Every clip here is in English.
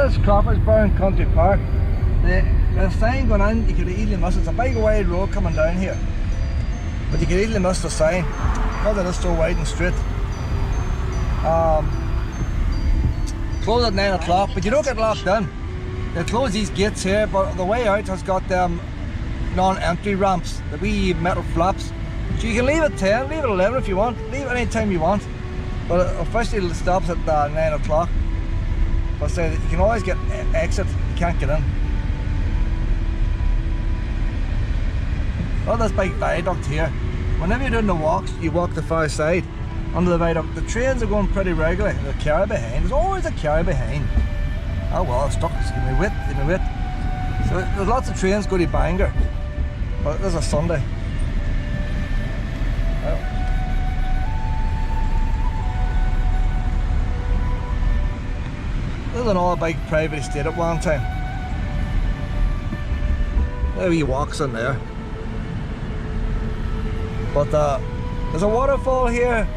That's Crawfordsburn Country Park. The sign going in, you could easily miss it. It's a big wide road coming down here, but you could easily miss the sign because it is so wide and straight. Close at 9 o'clock, but you don't get locked in. They close these gates here, but the way out has got them non-entry ramps, the wee metal flaps. So you can leave at 10, leave at 11 if you want, leave any time you want. But officially it stops at 9 o'clock. But say that you can always get exit, you can't get in. Got this big viaduct here. Whenever you're doing the walks, you walk the far side under the viaduct. The trains are going pretty regularly. There's a car behind. There's always a car behind. Oh well, it's stuck. Just give me wait, give me wait. So there's lots of trains go to Bangor, but this is a Sunday. Well, this is an all big private estate at one time. There he walks in there. But there's a waterfall here.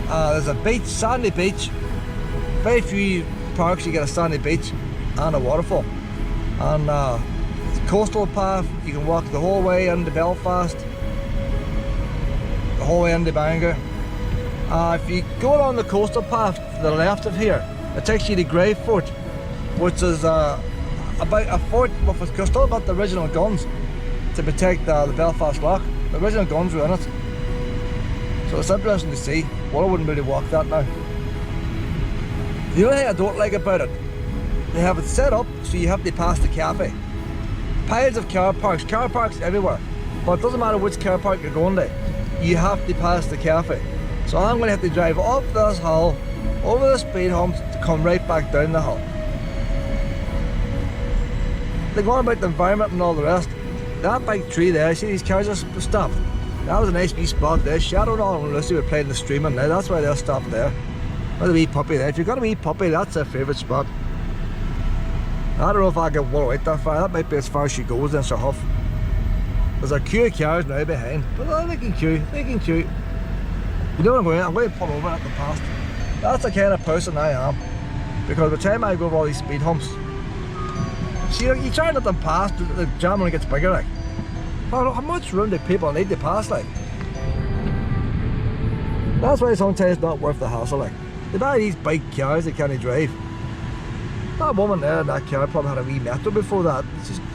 There's a beach, sandy beach. Very few parks you get a sandy beach and a waterfall. And it's a coastal path. You can walk the whole way into Belfast, the whole way into Bangor. If you go along the coastal path to the left of here, it takes you to Crawfordburn, which is about a fort with still got the original guns to protect the Belfast Lock. The original guns were in it. So it's interesting to see. Well, I wouldn't really walk that now. The only thing I don't like about it, they have it set up so you have to pass the cafe. Piles of car parks everywhere. But it doesn't matter which car park you're going to, you have to pass the cafe. So I'm going to have to drive up this hill, over the speed humps, to come right back down the hill. They're going about the environment and all the rest. That big tree there, see these cars are stopped. That was a nice wee spot there. Shadow and all and Lucy were playing the streaming now, that's why they're stopped there. There's a wee puppy there. If you've got a wee puppy, that's their favourite spot. I don't know if I can walk out that far. That might be as far as she goes in Sir Huff. There's a queue of cars now behind. But they can queue, they can queue. You know what I'm going to do? I'm going to pull over at the past. That's the kind of person I am. Because by the time I go over all these speed humps, see, you try to let them pass, the jam when it gets bigger, like. Oh, how much room do people need to pass, like? That's why sometimes it's not worth the hassle, like. They buy these big cars they can't drive. That woman there in that car probably had a wee metro before that.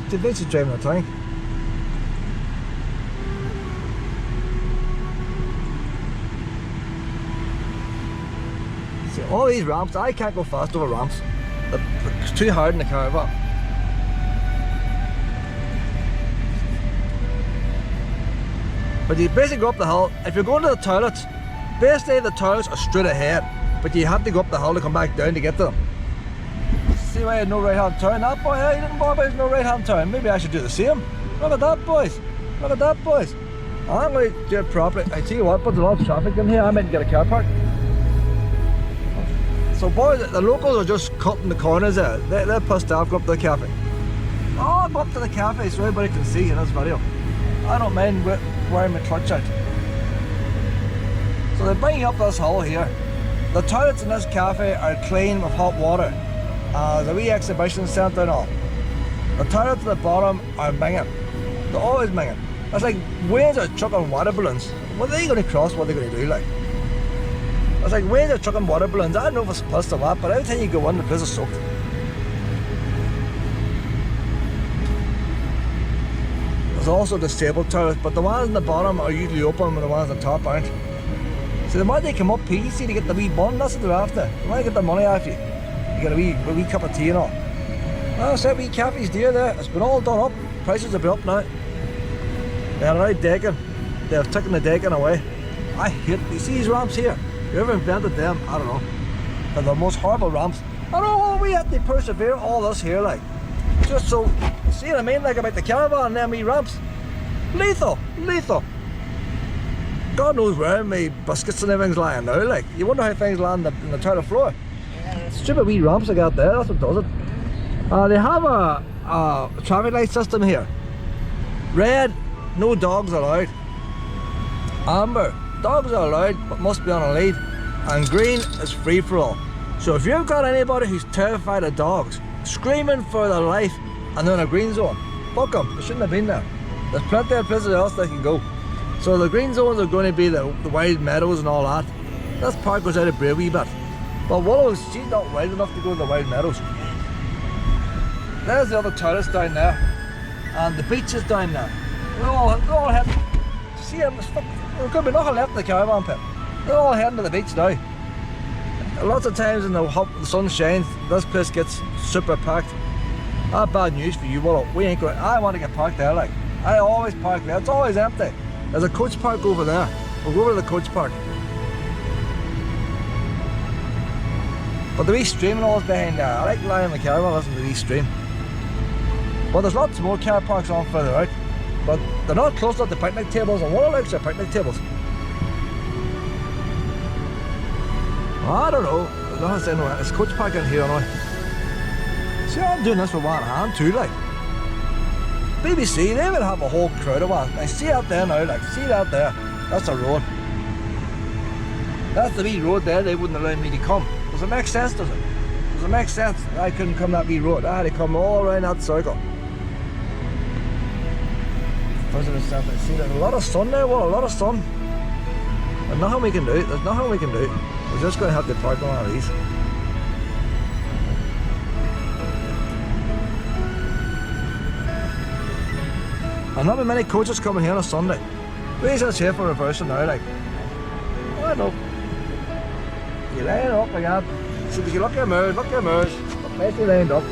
She thinks she's driving a tank. See, all these ramps, I can't go fast over ramps. It's too hard in the caravan. But you basically go up the hill. If you're going to the toilets, basically the toilets are straight ahead, but you have to go up the hill to come back down to get to them. See why I had no right hand turn? That boy, he didn't bother about no right hand turn. Maybe I should do the same. Look at that, boys. Look at that, boys. I'm going to do it properly. I tell you what, but there's a lot of traffic in here. I might get a car park. So boys, the locals are just cutting the corners there. They're pissed off. Go up to the cafe. Oh, go up to the cafe so everybody can see in this video. I don't mind wearing my clutch out. So they're bringing up this hill here. The toilets in this cafe are clean with hot water. There's a wee exhibition centre and all. The toilets at the bottom are minging. They're always minging. It's like Waynes are chucking water balloons. What are they going to cross? What are they going to do, like? It's like Waynes are chucking water balloons. I don't know if it's pissed or what, but every time you go in, the place is soaked. There's also disabled toilets, but the ones in the bottom are usually open when the ones on the top aren't. So the more they come up PC to get the wee bun, that's what they're after. They want to get the money off you. You get a wee cup of tea and all. Well, so wee cafe's dear there. It's been all done up. Prices have been up now. They had a right decking. They have taken the decking away. I hate you see these ramps here. Whoever invented them, I don't know. They're the most horrible ramps. I don't know, we had to persevere all this here, like. Just so, see what I mean, like about the caravan and them wee ramps. Lethal, lethal. God knows where my biscuits and everything's lying now, like. You wonder how things land in the toilet floor. Stupid wee ramps I got there, that's what does it. They have a traffic light system here. Red, no dogs allowed. Amber, dogs are allowed but must be on a lead. And green is free for all. So if you've got anybody who's terrified of dogs, screaming for their life, and they're in a green zone, fuck them, they shouldn't have been there. There's plenty of places else they can go. So the green zones are going to be the wild meadows and all that. This park goes out of a wee bit. But Willow's, she's not wild enough to go to the wild meadows. There's the other toilets down there. And the beach is down there. They're all heading. See them? There could be nothing left in the caravan pit. They're all heading to the beach now. Lots of times when the sun shines, this place gets super packed. That's bad news for you, Willow. We ain't going. I want to get parked there, like. I always park there. It's always empty. There's a coach park over there. We'll go over to the coach park. But the wee stream and all is behind there. I like lying in the caravan listening to the wee stream. But there's lots more car parks on further out. But they're not close to the picnic tables, and Willow likes their picnic tables. I don't know. There's a coach park in here now. See, I'm doing this with one hand too, like. BBC, they would have a whole crowd of one. I see out there now, like, see that there. That's a road. That's the wee road there, they wouldn't allow me to come. Does it make sense, does it? Does it make sense? I couldn't come that wee road. I had to come all around that circle. See, there's a lot of sun there, well, a lot of sun. There's nothing we can do. There's nothing we can do. We're just going to have to park on one of these. There's not many coaches coming here on a Sunday. We're just here for reversing now, like. I don't know. You line up like that. See, if you look at your mirrors, look nicely lined up.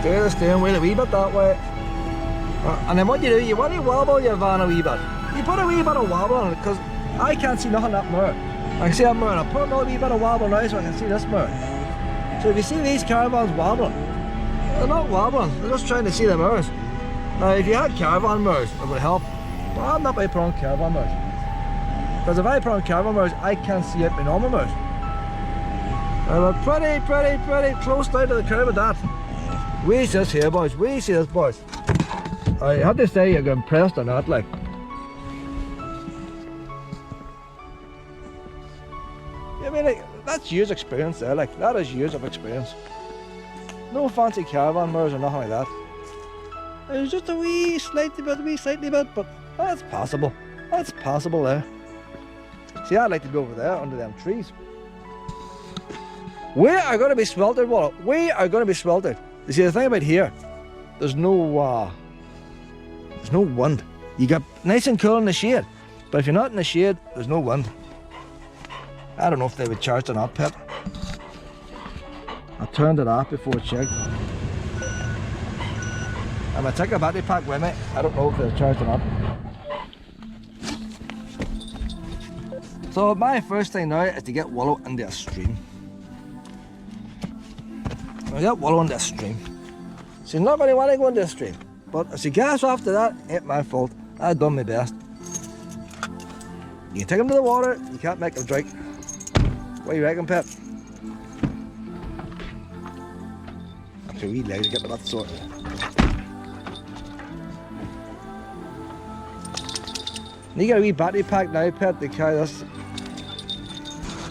Steer the steering wheel a wee bit that way. And then what you do, you want to wobble your van a wee bit. You put a wee bit of wobble on it, because I can't see nothing in that mirror. I can see that mirror, and I put another wee bit of wobble now so I can see this mirror. So if you see these caravans wobbling, they're not wobbling, they're just trying to see the mirrors. Now if you had caravan mirrors, it would help. But I'm not going to put on caravan mirrors. Because if I put on caravan mirrors, I can't see out my normal mirrors. We're pretty close down to the curve of that. We see this here, boys, we see this, boys. I had to say you're impressed or not, like. I mean, like, that's years experience there, like, that is years of experience. No fancy caravan mirrors or nothing like that. It was just a wee slightly bit, but that's possible. That's possible there. See, I'd like to be over there under them trees. We are going to be sweltered, Wallet. We are going to be sweltered. You see, the thing about here, there's no wind. You get nice and cool in the shade, but if you're not in the shade, there's no wind. I don't know if they would charge or not, Pet. I turned it off before I checked. I'm going to take a battery pack with me. I don't know if they're charged or not. So my first thing now is to get Willow into a stream. I get Willow into a stream. She's not going to want to go into a stream. But if she gets after that, ain't my fault. I've done my best. You can take him to the water, you can't make him drink. What do you reckon, Pep? I'm sure wee legs to get that sorted. You got a wee battery pack now, Pet, to carry this.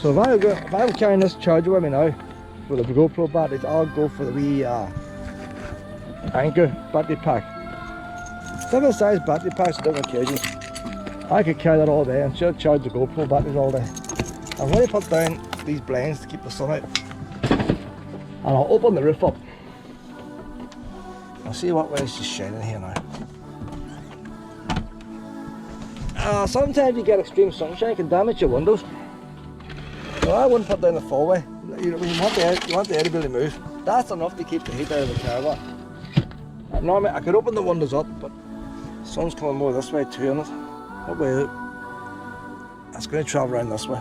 So if I'm carrying this charger with me now, for the GoPro batteries, I'll go for the wee Anchor battery pack. Different size battery packs, different occasions. I could carry that all day and should charge the GoPro batteries all day. I'm going to put down these blinds to keep the sun out. And I'll open the roof up. I'll see what way it's just shining here now. Sometimes you get extreme sunshine, it can damage your windows. So I wouldn't put down the full way. You want the air to be able to move. That's enough to keep the heat out of the caravan. Normally I could open the windows up, but the sun's coming more this way too, isn't it? What way is it? It's going to travel around this way.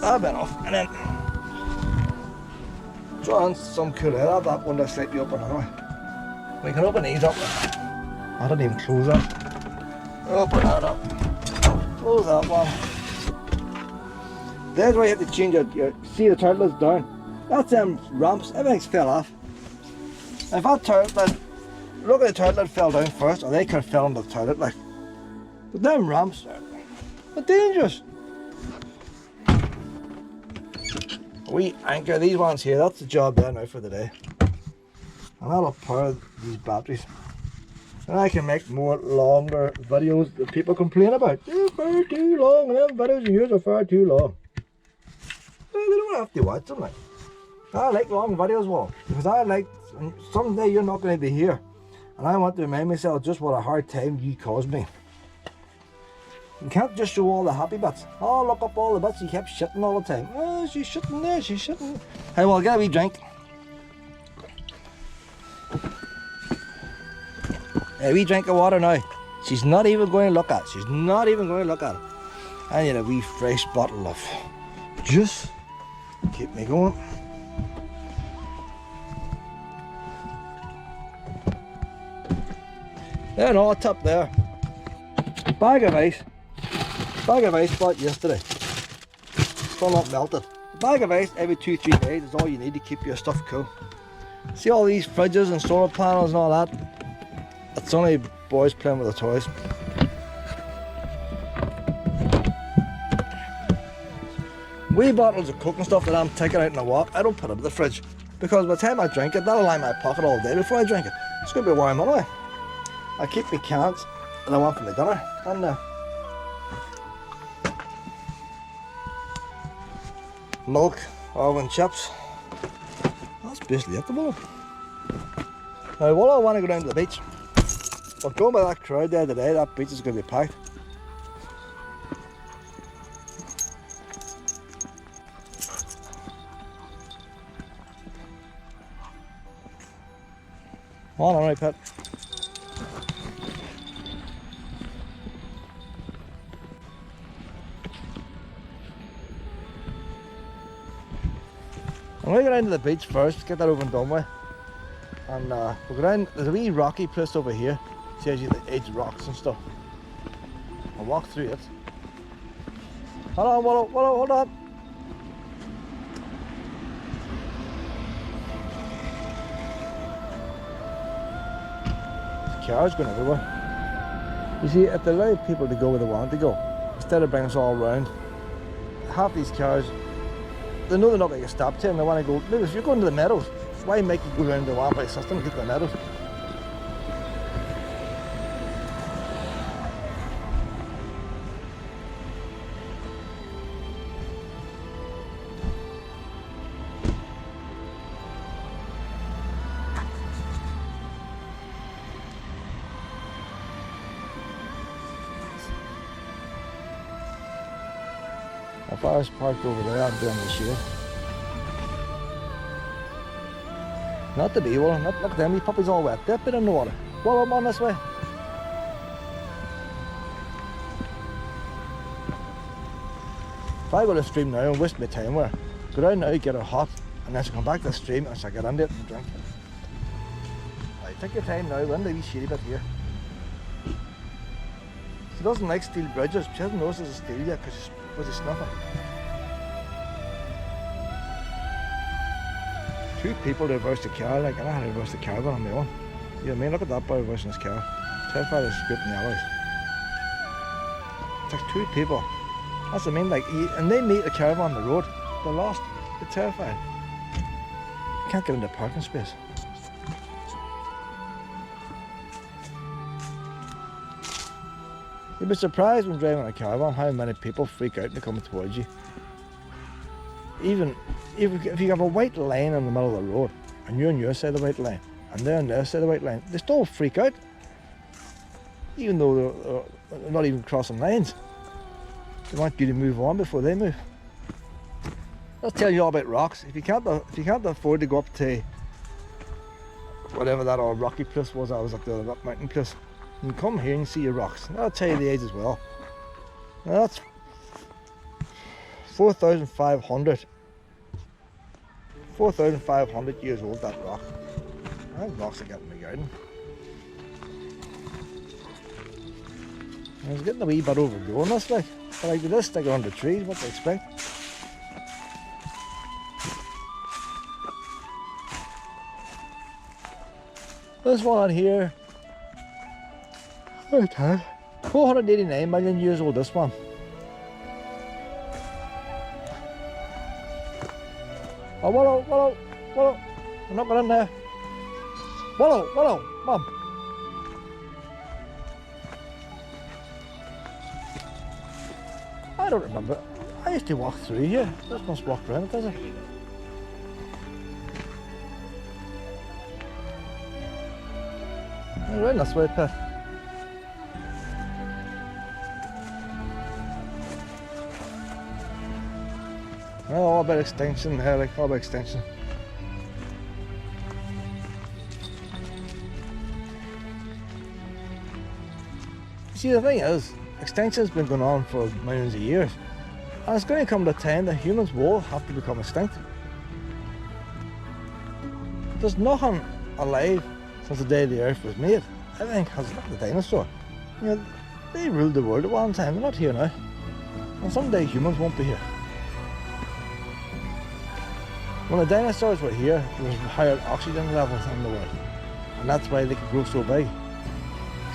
That'll be enough. And then draw in some cool air. I'll have that window slightly open anyway. We can open these up. I didn't even close that. Open that up. Close that one. There's where you have to change your see the turtles down. That's them ramps, everything's fell off. If that turtle, look at the turtle that fell down first, or they could have fell into the toilet like. But them ramps are dangerous. We anchor these ones here, that's the job there now for the day. And that'll power these batteries. And I can make more longer videos that people complain about. They're far too long, and them videos of yours are far too long. Well, they don't have to watch them like. I like long videos, well, because I like, someday you're not going to be here. And I want to remind myself just what a hard time you caused me. You can't just show all the happy bits. Oh, look up all the bits you kept shitting all the time. Oh, she's shitting there, she's shitting. Hey, well, get a wee drink. A wee drink of water now. She's not even going to look at it. She's not even going to look at it. I need a wee fresh bottle of juice. Keep me going. There, no, top there. Bag of ice bought yesterday. Still not melted. A bag of ice every 2-3 days is all you need to keep your stuff cool. See all these fridges and solar panels and all that? It's only boys playing with their toys. Wee bottles of Coke and stuff that I'm taking out in a walk, I don't put it in the fridge. Because by the time I drink it, that'll lie in my pocket all day before I drink it. It's going to be warm anyway. I keep my cans that I want for my dinner. And milk, oil and chips. That's basically it at the moment. Now, while I want to go down to the beach, but going by that crowd there today, that beach is going to be packed. All right, Pet. I'm going to go down to the beach first, get that over and done with. And we'll go down, there's a wee rocky place over here. Tells you the edge rocks and stuff. I'll walk through it. Hold on, hold on. There's cars going everywhere. You see, if they allow people to go where they want to go, instead of bringing us all around, half these cars, they know they're not going to get stopped here and they want to go. Look, if you're going to the meadows, why make you go around the one-way system to get to the meadows? If I was parked over there, I'd be on the shade. Not the bee one, look at them, these puppies all wet. They've been in the water. Well, I'm on this way. If I go to the stream now and waste my time where, go down now, get it hot, and then I come back to the stream and I get into it and drink. Right, take your time now, we're in the wee shady bit here. She doesn't like steel bridges, she hasn't noticed it's steel yet because she's snuffing. Two people to reverse the car, like, I don't know how to reverse the car on my own. You know what I mean? Look at that boy reversing his car. Terrified of scripting the alloys. It takes two people. That's what I mean, like, and they meet a caravan on the road. They're lost. They're terrified. Can't get into parking space. You'd be surprised when driving a caravan how many people freak out and they're coming towards you. Even if you have a white line in the middle of the road and you're on your side of the white line and they're on their side of the white line, they still freak out. Even though they're not even crossing lines. They want you to move on before they move. That's telling you all about rocks. If you can't afford to go up to whatever that old rocky place was, I was up there, that mountain place. You can come here and see your rocks. That'll tell you the age as well. Now that's 4,500 years old, that rock. I think rocks are getting in my garden. I was getting a wee bit overgrown this way, but like this sticking under trees, what do you expect? This one on here, okay. 489 million years old, this one. Oh, Willow, Willow, Willow. I'm not going in there. Willow, Willow, Mum. I don't remember. I used to walk through here. This must walk around it, does it? Right this way, Pet. Oh, all about extinction there, like all about extinction. See, the thing is, extinction's been going on for millions of years, and it's going to come to a time that humans will have to become extinct. There's nothing alive since the day the earth was made. Everything has left the dinosaur. You know, they ruled the world at one time, they're not here now. And someday humans won't be here. When the dinosaurs were here, there was higher oxygen levels in the world, and that's why they could grow so big.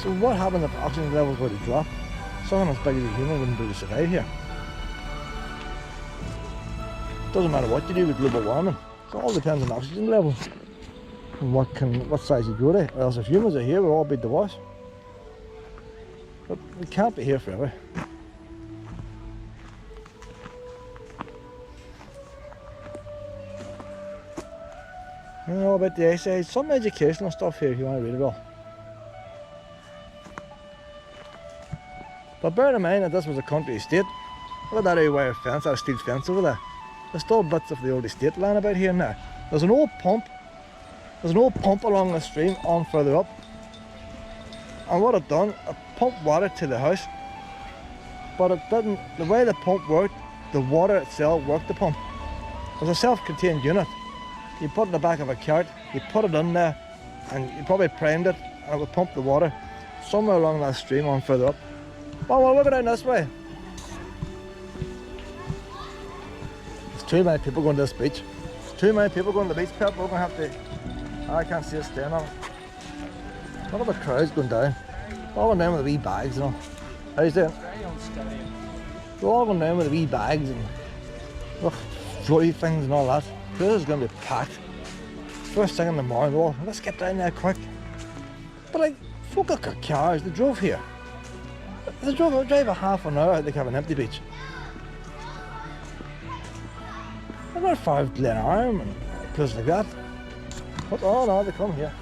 So what happens if oxygen levels were to drop? Something as big as a human wouldn't be able to survive here. Doesn't matter what you do with global warming, it all depends on oxygen levels and what size you grow to. Or else if humans are here, we'll all be divorced. But we can't be here forever. You know about the ice age, some educational stuff here if you want to read it all. But bear in mind that this was a country estate. Look at that wire fence, that steel fence over there. There's still bits of the old estate land about here now. There's an old pump. There's an old pump along the stream on further up. And what it done, it pumped water to the house. But it didn't, the way the pump worked, the water itself worked the pump. It was a self-contained unit. You put it in the back of a cart, you put it in there, and you probably primed it, and it would pump the water somewhere along that stream on further up. Well, look down this way. There's too many people going to this beach. There's too many people going to the beach, Pep. We're going to have to... I can't see us staying on it. Look at the crowds going down. All going down with the wee bags and all. How you doing? They're all going down with the wee bags and look, floaty things and all that. This is going to be packed. First thing in the morning, well, let's get down there quick. But like, folk have got cars, they drove here. They drive a half an hour, they have an empty beach. They're not far of Glenarm and places like that. But oh no, they come here.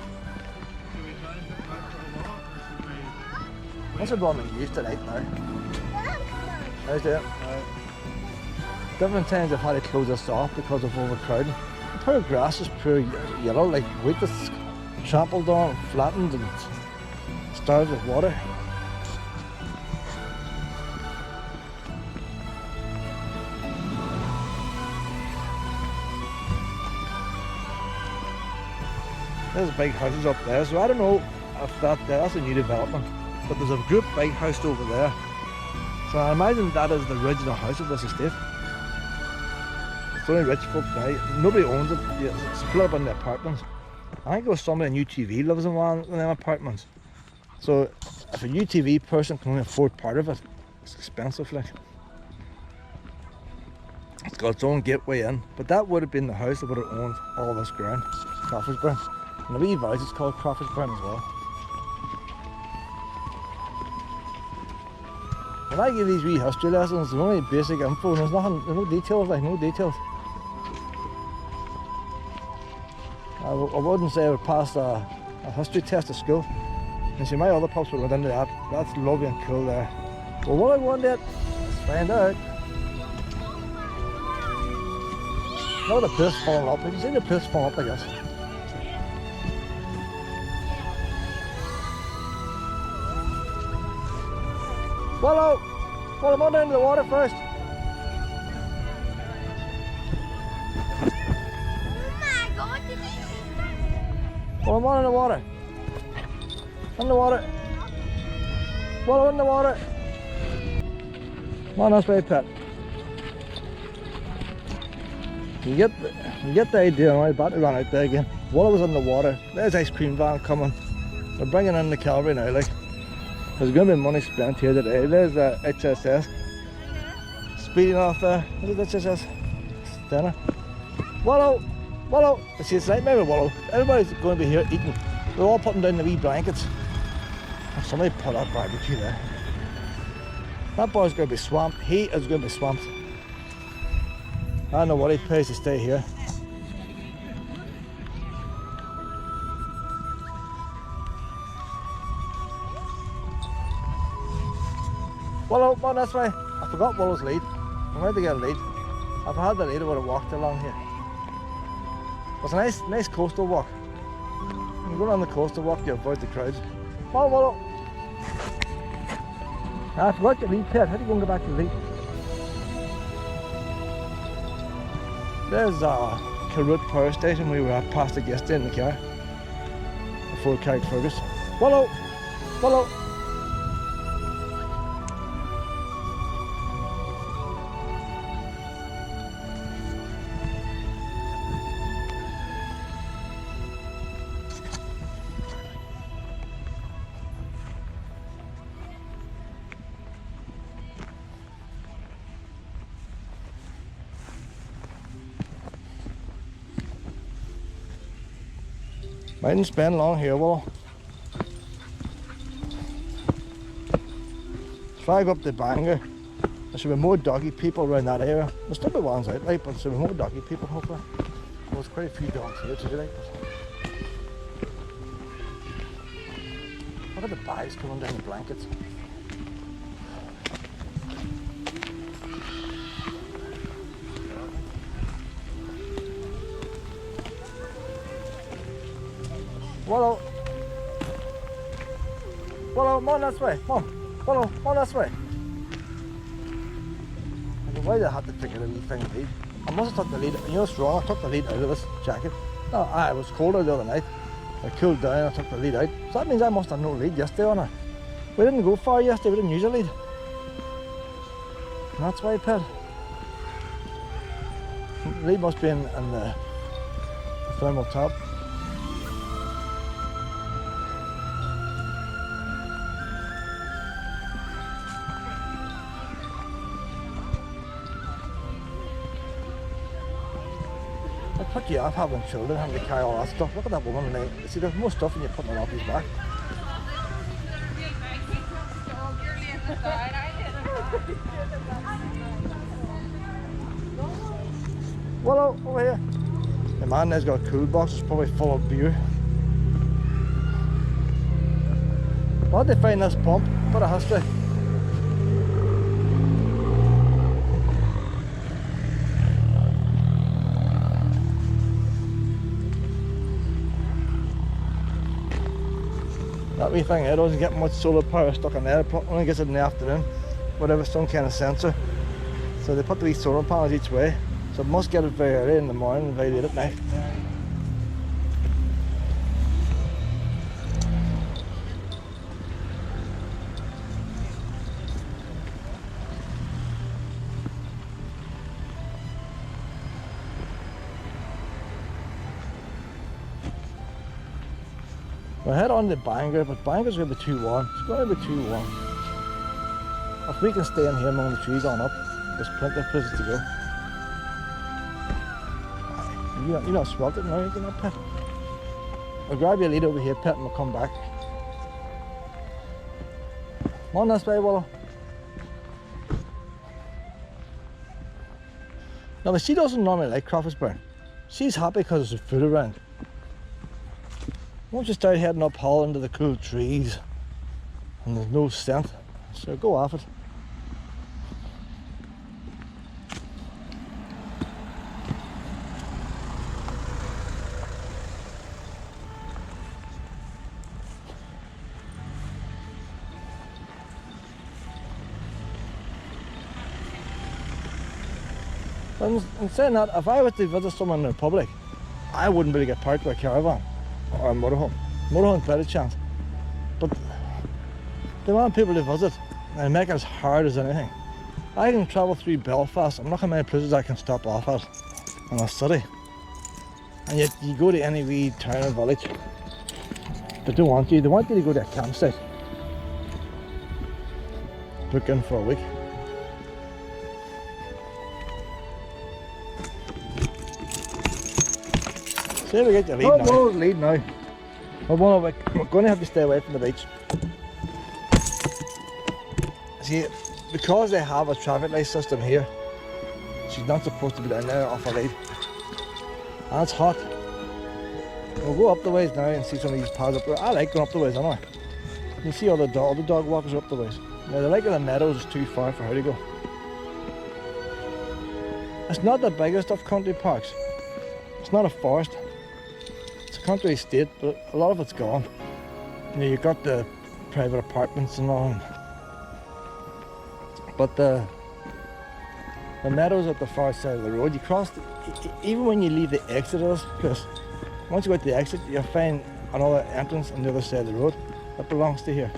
That's what I'm used to right now. How's that? Different times they've had to close us off because of overcrowding. The poor grass is pure yellow, like wheat that's trampled on, flattened and starved with water. There's big houses up there, so I don't know if that's a new development, but there's a group big house over there. So I imagine that is the original house of this estate. It's only rich folk now. Nobody owns it. It's split up into apartments. I think it was somebody in UTV lives in one of them apartments. So if a UTV person can only afford part of it, it's expensive like. It's got its own gateway in, but that would have been the house that would have owned all this ground, Crawfordsburn. And the wee village is called Crawfordburn as well. When I give these wee history lessons, there's only basic info, there's nothing, there's no details, like no details. I wouldn't say I would pass a history test at school. And see, my other pups would have went into that. That's lovely and cool there. Well, what I want it, let's find out. Now the place falling up, have you seen the place falling up like this? Well, I'm on down to the water first. Well, I'm on in the water. In the water. Well, in the water. Come on this way, Pet. You get the idea. My battery ran out there again. While I was in the water, there's ice cream van coming. They're bringing in the cavalry now, like. There's going to be money spent here today. There's the HSS speeding off there. What is HSS? Stena. Wallow! Wallow! See, it's like maybe Wallow. Everybody's going to be here eating. They're all putting down the wee blankets. Oh, somebody put up barbecue there. That boy's going to be swamped. He is going to be swamped. I don't know what he pays to stay here. Wallow, come on this way. I forgot Wallow's lead. I'm going to get a lead. If I had the lead, I would have walked along here. It's a nice coastal walk. When you go on the coastal walk, you avoid the crowds. Come on, Wallow. I forgot your lead, Pet. How do you go and go back to the lead? There's Crawfordburn power station. We were past it yesterday in the car before Carrickfergus. Wallow! Wallow! Mightn't spend long here, Wallow. If I go up the Bangor, there should be more doggy people around that area. There'll still be ones out, like, but there should be more doggy people, hopefully. There's quite a few dogs here too, like, but look at the bags coming down the blankets. Wallow! Wallow, come on this way, come on. Wallow, come on this way. I don't know why they had to figure the wee thing lead. I must have took the lead, you know what's wrong, I took the lead out of this jacket. No, it was colder the other night. I cooled down, I took the lead out. So that means I must have no lead yesterday on her. We didn't go far yesterday, we didn't use a lead. And that's why, Pet. The lead must be in the thermal top. Put you off having children, having to carry all that stuff. Look at that woman, see there's more stuff when you're putting it off his back. Wallow, over here. The man there's got a cool box, it's probably full of beer. Why did they find this pump? What a history. That wee thing here doesn't get much solar power stuck in there, it only gets it in the afternoon, whatever, some kind of sensor. So they put the wee solar panels each way, so it must get it very early in the morning and very late at night. We'll head on to Bangor, but Bangor's going to be too warm. It's going to be too warm. If we can stay in here among the trees on up, there's plenty of places to go. You're not sweltered now, you're not, Pet. I'll grab your lead over here, Pet, and we'll come back. Come on this way, Wallow. Now, but she doesn't normally like Crawfordsburn. She's happy because there's food around. Once you start heading uphill into the cool trees and there's no scent, so go off it. And saying that, if I was to visit someone in the Republic, I wouldn't be able to get parked by a caravan or a motorhome. Motorhome's better chance. But they want people to visit and make it as hard as anything. I can travel through Belfast. I'm not how many places I can stop off at in a city. And yet you go to any wee town or village, they don't want you. They want you to go to a campsite. book in for a week. See, we get the lead now. Oh, lead now. We're going to have to stay away from the beach. See, because they have a traffic light system here, she's not supposed to be down there off a lead. And it's hot. We'll go up the ways now and see some of these paths up there. I like going up the ways anyway. You see all the dog walkers are up the ways. Now the lake of the meadows is too far for her to go. It's not the biggest of country parks. It's not a forest. It's a country estate, but a lot of it's gone. You know, you've got the private apartments and all. But the meadows at the far side of the road, you cross, even when you leave the exit of this place, once you go to the exit, you'll find another entrance on the other side of the road that belongs to here.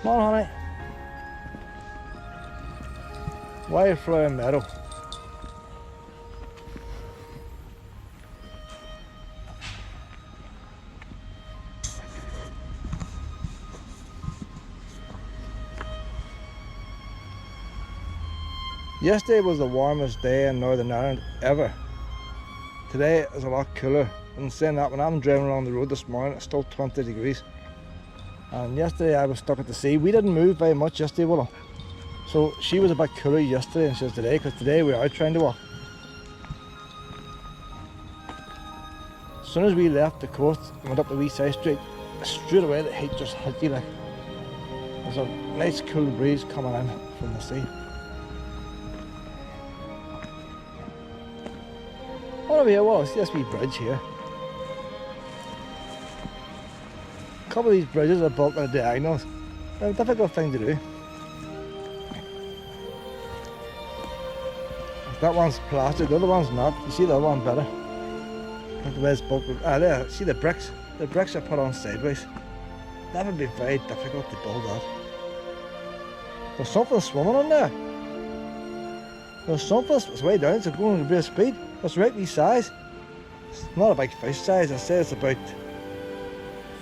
Come on, honey. Wildflower meadow. Yesterday was the warmest day in Northern Ireland ever. Today is a lot cooler. And saying that, when I'm driving along the road this morning, it's still 20 degrees. And yesterday I was stuck at the sea. We didn't move very much yesterday, Willow. So she was a bit cooler yesterday than she is today, because today we were out trying to walk. As soon as we left the coast and went up the wee side street, straight away the heat just hit you like. There's a nice cool breeze coming in from the sea. Over here, well, see this wee bridge here. A couple of these bridges are built on diagonals. They're a difficult thing to do. That one's plastic, the other one's not. You see the other one better. Look the way it's built. There, see the bricks? The bricks are put on sideways. That would be very difficult to build that. There's something swimming on there. There's something, it's way down, it's going at a bit of speed. It's right wee size. It's not a big fish size, I say it's about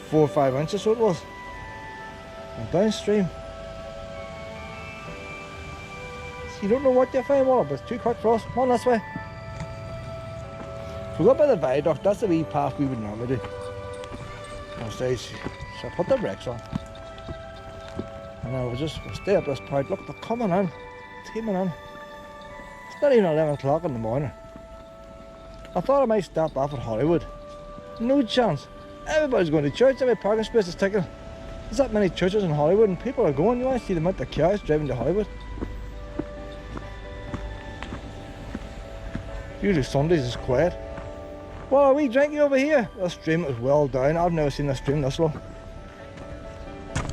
4 or 5 inches, so it was. And downstream. So you don't know what you find, well, but it's too quick for us. Come on this way. If we go by the viaduct, that's the wee path we would normally do. I'll say, so put the brakes on. And then we'll stay up this part. Look, they're coming in. Teaming in. It's not even 11 o'clock in the morning. I thought I might stop off at Hollywood. No chance. Everybody's going to church, every parking space is taken. There's that many churches in Hollywood and people are going. You want to see the amount of cars driving to Hollywood. Usually Sundays is quiet. Well, are we drinking over here? The stream is well down. I've never seen the stream this low.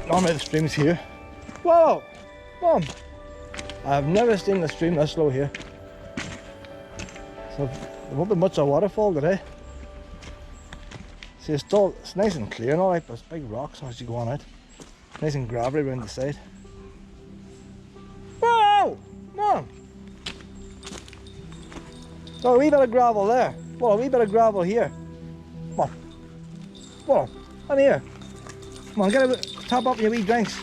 Normally the stream's here. Whoa! Mom! I've never seen the stream this low here. So there won't be much of a waterfall today. See, it's nice and clear and all right, but it's big rocks as you go on out. Nice and gravelly around the side. Whoa! Come on! So a wee bit of gravel there. Well, a wee bit of gravel here. Come on. Whoa, come here. Come on, get a bit, top up your wee drinks.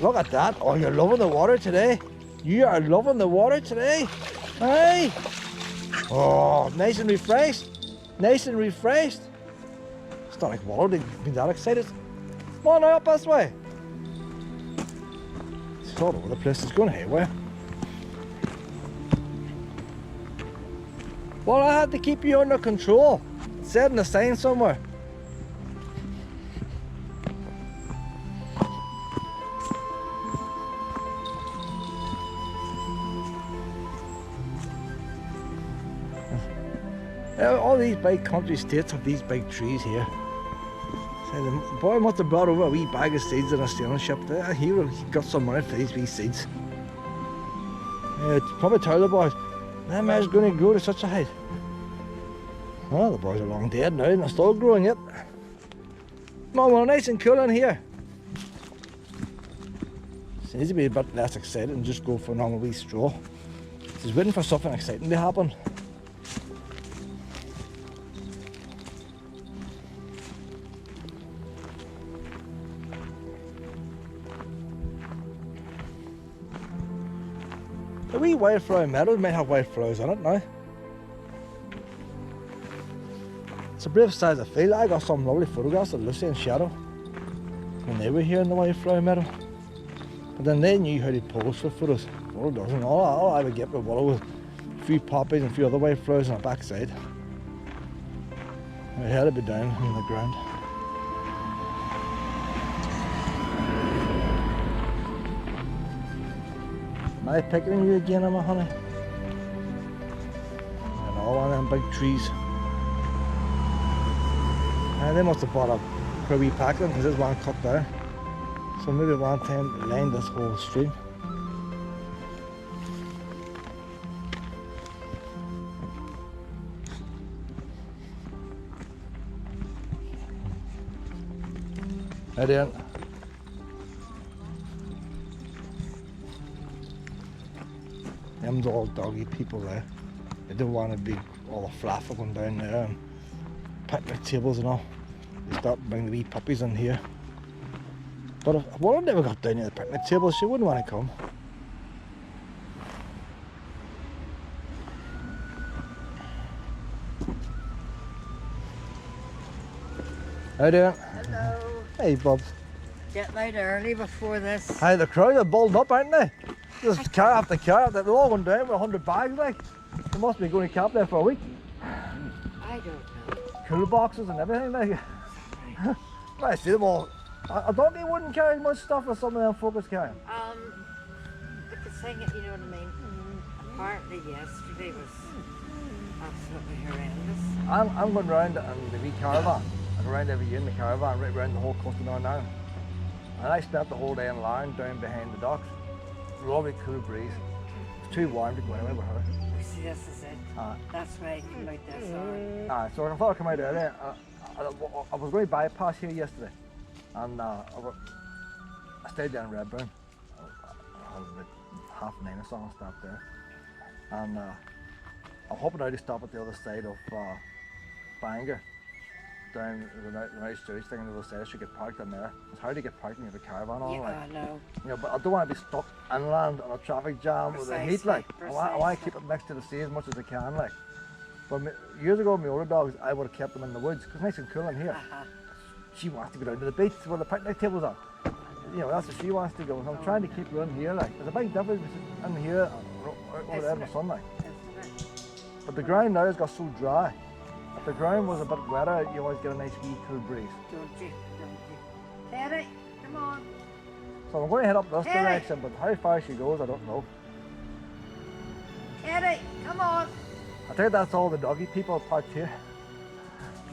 Look at that. Oh, you're loving the water today. You are loving the water today. Hey! Oh, nice and refreshed. Nice and refreshed. It's not like water, they've been that excited. Come on now, up this way. It's all over the place, it's going haywire. Well, I had to keep you under control. It said in the sign somewhere. All these big country estates have these big trees here. So the boy must have brought over a wee bag of seeds in a sailing ship. He got some money for these wee seeds. Probably tell the boys, that man's going to grow to such a height. Well, the boys are long dead now and they're still growing yet. Come on, we're nice and cool in here. So needs to be a bit less excited and just go for a normal wee stroll. He's waiting for something exciting to happen. The wee wildflower meadow might have wildflowers in it now. It's a brave size of field. I got some lovely photographs of Lucy and Shadow when they were here in the wildflower meadow. But then they knew how to pose for photos. Willow doesn't. All I would get with Willow was a few poppies and a few other wildflowers on the backside. My head would be down on the ground. Am I picking you again, am I, honey? And all on them big trees. They must have bought a wee pack of them because there's one cut there. So maybe one time lined this whole stream. How do you? Them's all doggy people there. They don't want to be all the fluff going down there and picnic tables and all. They start bringing the wee puppies in here. But if Walter never got down to the picnic table, she wouldn't want to come. How doing? Hello. Hey, Bob. Getting out early before this. Hey, the crowd are balled up, aren't they? Just car after car, they're all going down with 100 bags, like. They must be going to camp there for a week. I don't know. Cool boxes and everything, like. I see them all. I thought they wouldn't carry much stuff as some of them focus carrying. But the thing, you know what I mean? Apparently yesterday was absolutely horrendous. I'm going round in the wee caravan. I go round every year in the caravan, right round the whole coast of Northern Ireland. And I spent the whole day in Larne down behind the docks. Lovely cool breeze. It's too warm to go anywhere with her. You see, this is it. That's why I came out this hour. So I thought I'd come out earlier. I was going to bypass here yesterday. And I stayed down in Redburn. I was about 9:30 or something, I stopped there. And I'm hoping now to stop at the other side of Bangor. Down the nice Jewish thing on the other side, I should get parked in there. It's hard to get parked when you have a caravan on. Yeah, like. I know. You know, but I don't want to be stuck inland on a traffic jam with the heat. Like, I want to keep it next to the sea as much as I can. Like, but years ago, my older dogs, I would have kept them in the woods because it's nice and cool in here. She wants to go down to the beach where the picnic tables are. You know, that's where she wants to go. So I'm trying to keep her in here. Like, there's a big difference in here and over there in the sunlight. But the ground now has got so dry. If the ground was a bit wetter, you always get a nice wee cool breeze. Don't you? Teddy, come on. So I'm going to head up this direction, but how far she goes, I don't know. Teddy, come on. I think that's all the doggy people parked here.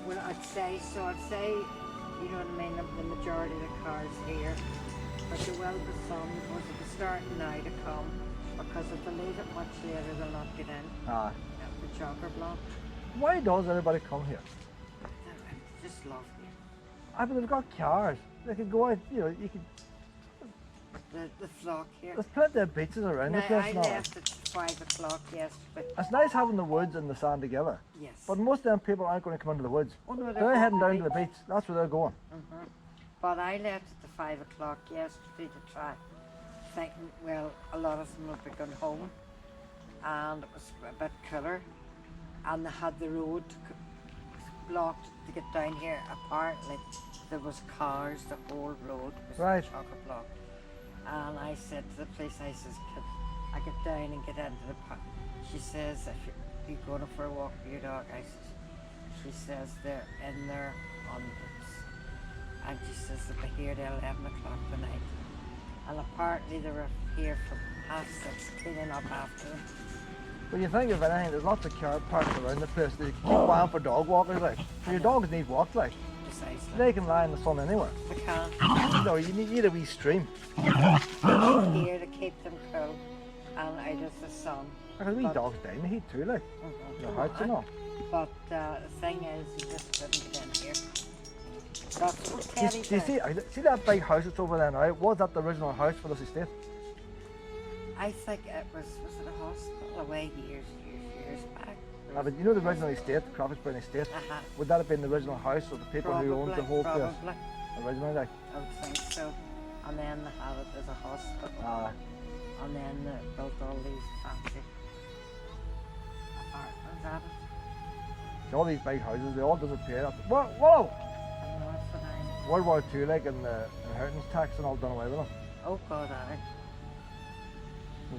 Well, I'd say, you know what I mean, the majority of the cars here. But there will be some, because it was starting now to come, because if they leave it much later, they'll not get in. The chocker block. Why does everybody come here? They just love you. But they've got cars. They could go out, you know, you could... The flock here. There's plenty of beaches around the place now. I left at 5 o'clock yesterday. It's nice having the woods and the sand together. Yes. But most of them people aren't going to come into the woods. Oh, no, they're heading down to the beach. That's where they're going. But I left at the 5 o'clock yesterday to try, thinking, well, a lot of them would be going home. And it was a bit cooler. And they had the road blocked to get down here. Apparently, there was cars, the whole road was chock-a-block. And I said to the police, I says, can I get down and get into the park? She says, if you're going for a walk with your dog, she says they're in there on books. And she says they'll be here till 11 o'clock tonight. And apparently they were here from 6:30, cleaning up after them. When you think of anything, there's lots of car parks around the place. They keep one for dog walkers, like. Your dogs need walks, like. Precisely. They can lie in the sun anywhere. They can. You know, you need a wee stream. Here to keep them cool and out of the sun. Because wee dogs die in the heat too, like. Their hearts and all. But the thing is, you just couldn't get in here. That's what Do you see that big house that's over there now? Was that the original house for this estate? I think it was it a hospital away years back? But you know the original estate, the Crawfordsburn estate? Would that have been the original house of the people who owned the whole place? Originally, like? I would think so. And then they had it as a hospital. And then built all these fancy apartments at it. See, all these big houses, they all disappeared after. Whoa! And that's what I'm. World War II, like, and the inheritance tax and all done away with them. Oh God, aye.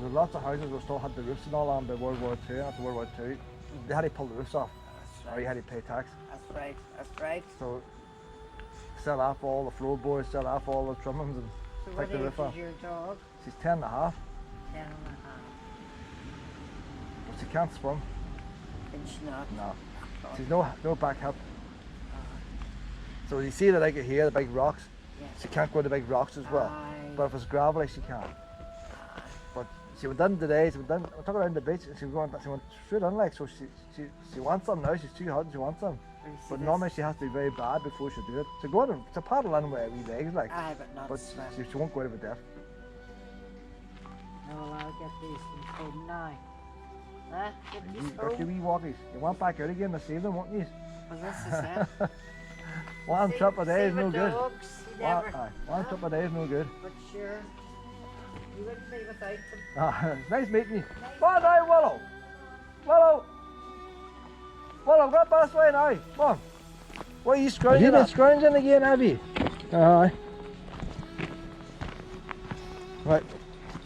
There's lots of houses that still had the roofs and all on by World War II. After World War II, they had to pull the roofs off, That's or right. you had to pay tax. That's right. That's right. So, sell off all the floorboards, sell off all the trimmings, and So take what the age roof off. is your dog? She's 10 and a half, 10 and a half. but she can't swim. Can she not? No, God. she's no back hip. So you see that I get here, the big rocks. Yes. She can't go to the big rocks as well. Aye. But if it's gravelly, she can. But she went in today. She took her down the beach, and she went straight in like. So she wants some now. She's too hot, and she wants some. Well, you see But this? normally she has to be very bad before she do it. So go on, to paddle in with her wee legs like. Aye, but not But swim. she won't go out of a death. No, well, I'll get these things home now. Huh? Get You these got your home? wee walkies. You want back out again to see them, won't you? Well, this is it. One See- trip a day is see no with good. dogs, you One, never- one huh? trip a day is no good. But sure, you wouldn't be without them. It's nice meeting you. Come on now, Willow. Willow, go up this way now. Come on. What are you scrounging? Have you been at? scrounging again, have you? Aye. Right.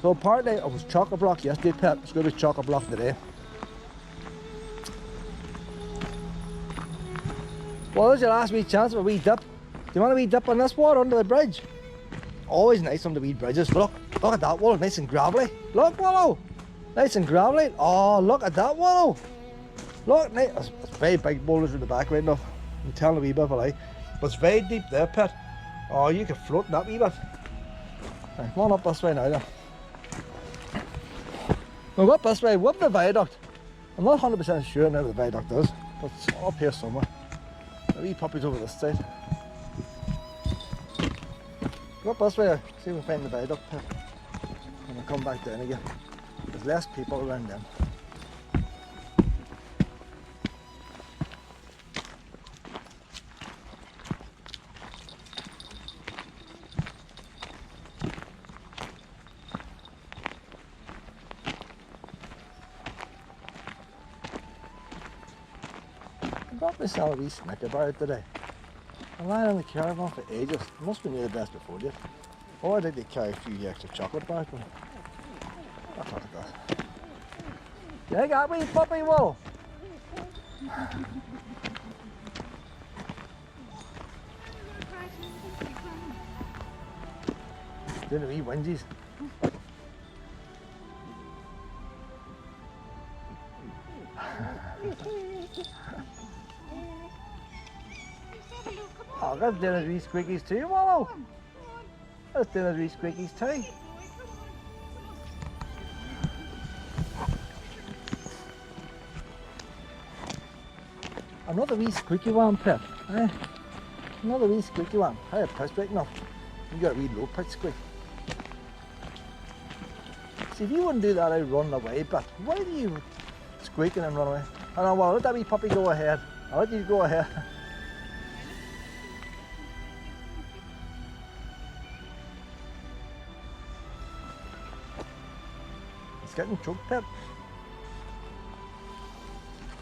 So apparently it was chocolate block yesterday, Pet. It's going to be chocolate block today. Well, there's your last wee chance of a wee dip. Do you want a wee dip on this water under the bridge? Always nice on the wee bridges. Look at that Willow, nice and gravelly. Look, Willow, nice and gravelly. Oh, look at that Willow. Look, nice. It's very big boulders in the back right now. I'm telling a wee bit of a lie. But it's very deep there, Pet. Oh, you can float in that wee bit. Right, come on up this way now then. We'll go up this way, up the viaduct. I'm not 100% sure now where the viaduct is, but it's up here somewhere. The wee puppy's over this side. Go up this way, see if we can find the viaduct here. And we'll come back down again. There's less people around then. I got myself a wee Snicker bar today. I'm lying on the caravan for ages. It must be near the best before yet. Oh, I think they carry a few extra chocolate bars, but that's what it does. Yeah, got me, puppy, whoa. Doing the wee wingies. Oh, that's doing his wee squeakies too, Wallow. That's doing his wee squeakies too. Another wee squeaky one, Pip. Eh? Another wee squeaky one. How a piss break now. You got a wee low pitch squeak. See, if you wouldn't do that, I'd run away, but why do you squeaking and run away? I know, well, let that wee puppy go ahead. I'll let you go ahead. It's getting choked, Pip.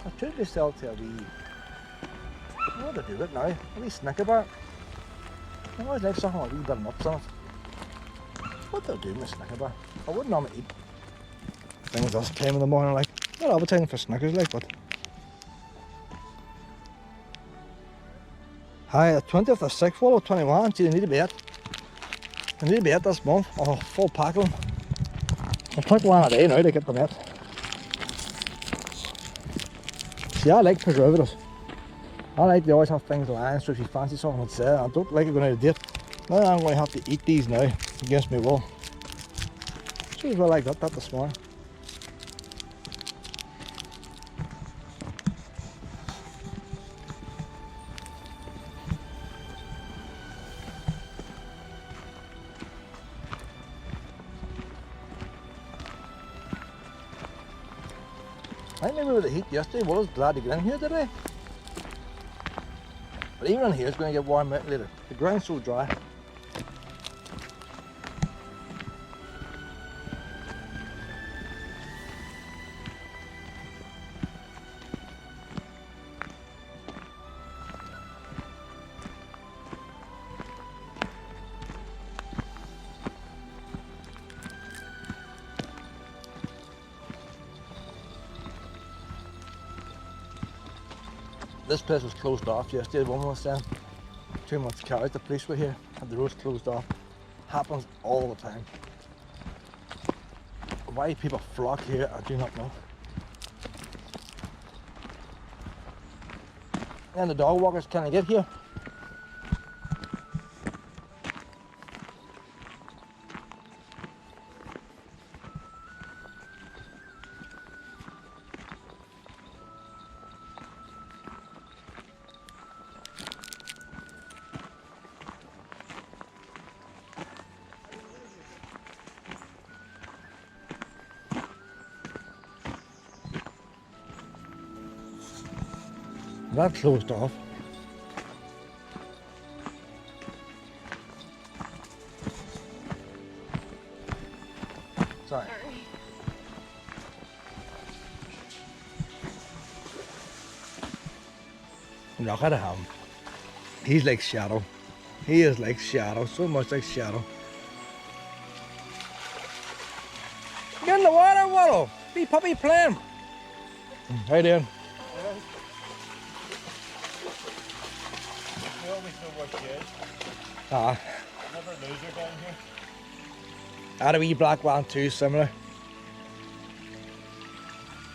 I treat myself to a wee. What do I do with it now? A wee Snicker bar. I always like something with a wee bit of nuts on it. What do I do with a Snicker bar? I wouldn't normally eat things this time in the morning, like. Not advertising for Snickers, like, but. Hi, the 20th of 6th, Wallow 21. Gee, they need to be it. They need to be it this month. Oh, full pack of them. I'll take one a day now to get them out. See, I like preservatives. I like they always have things lying, so if you fancy something, it's there. I don't like it going out of date. Now I'm going to have to eat these now, against my will. See, well, I got that this morning. I think maybe with the heat yesterday, I was glad to get in here today. But even in here, it's going to get warm out later. The ground's so dry. this place was closed off yesterday, the woman was saying. 2 months carried, the police were here, had the roads closed off. Happens all the time. Why people flock here, I do not know. And the dog walkers can't get here. That closed off. Sorry. Look at him. He's like Shadow. He is like Shadow, so much like Shadow. Get in the water, Wallow. Be puppy playing. How you doing? We always know what she is. Ah. Never lose her down here. I had a wee black one too, similar.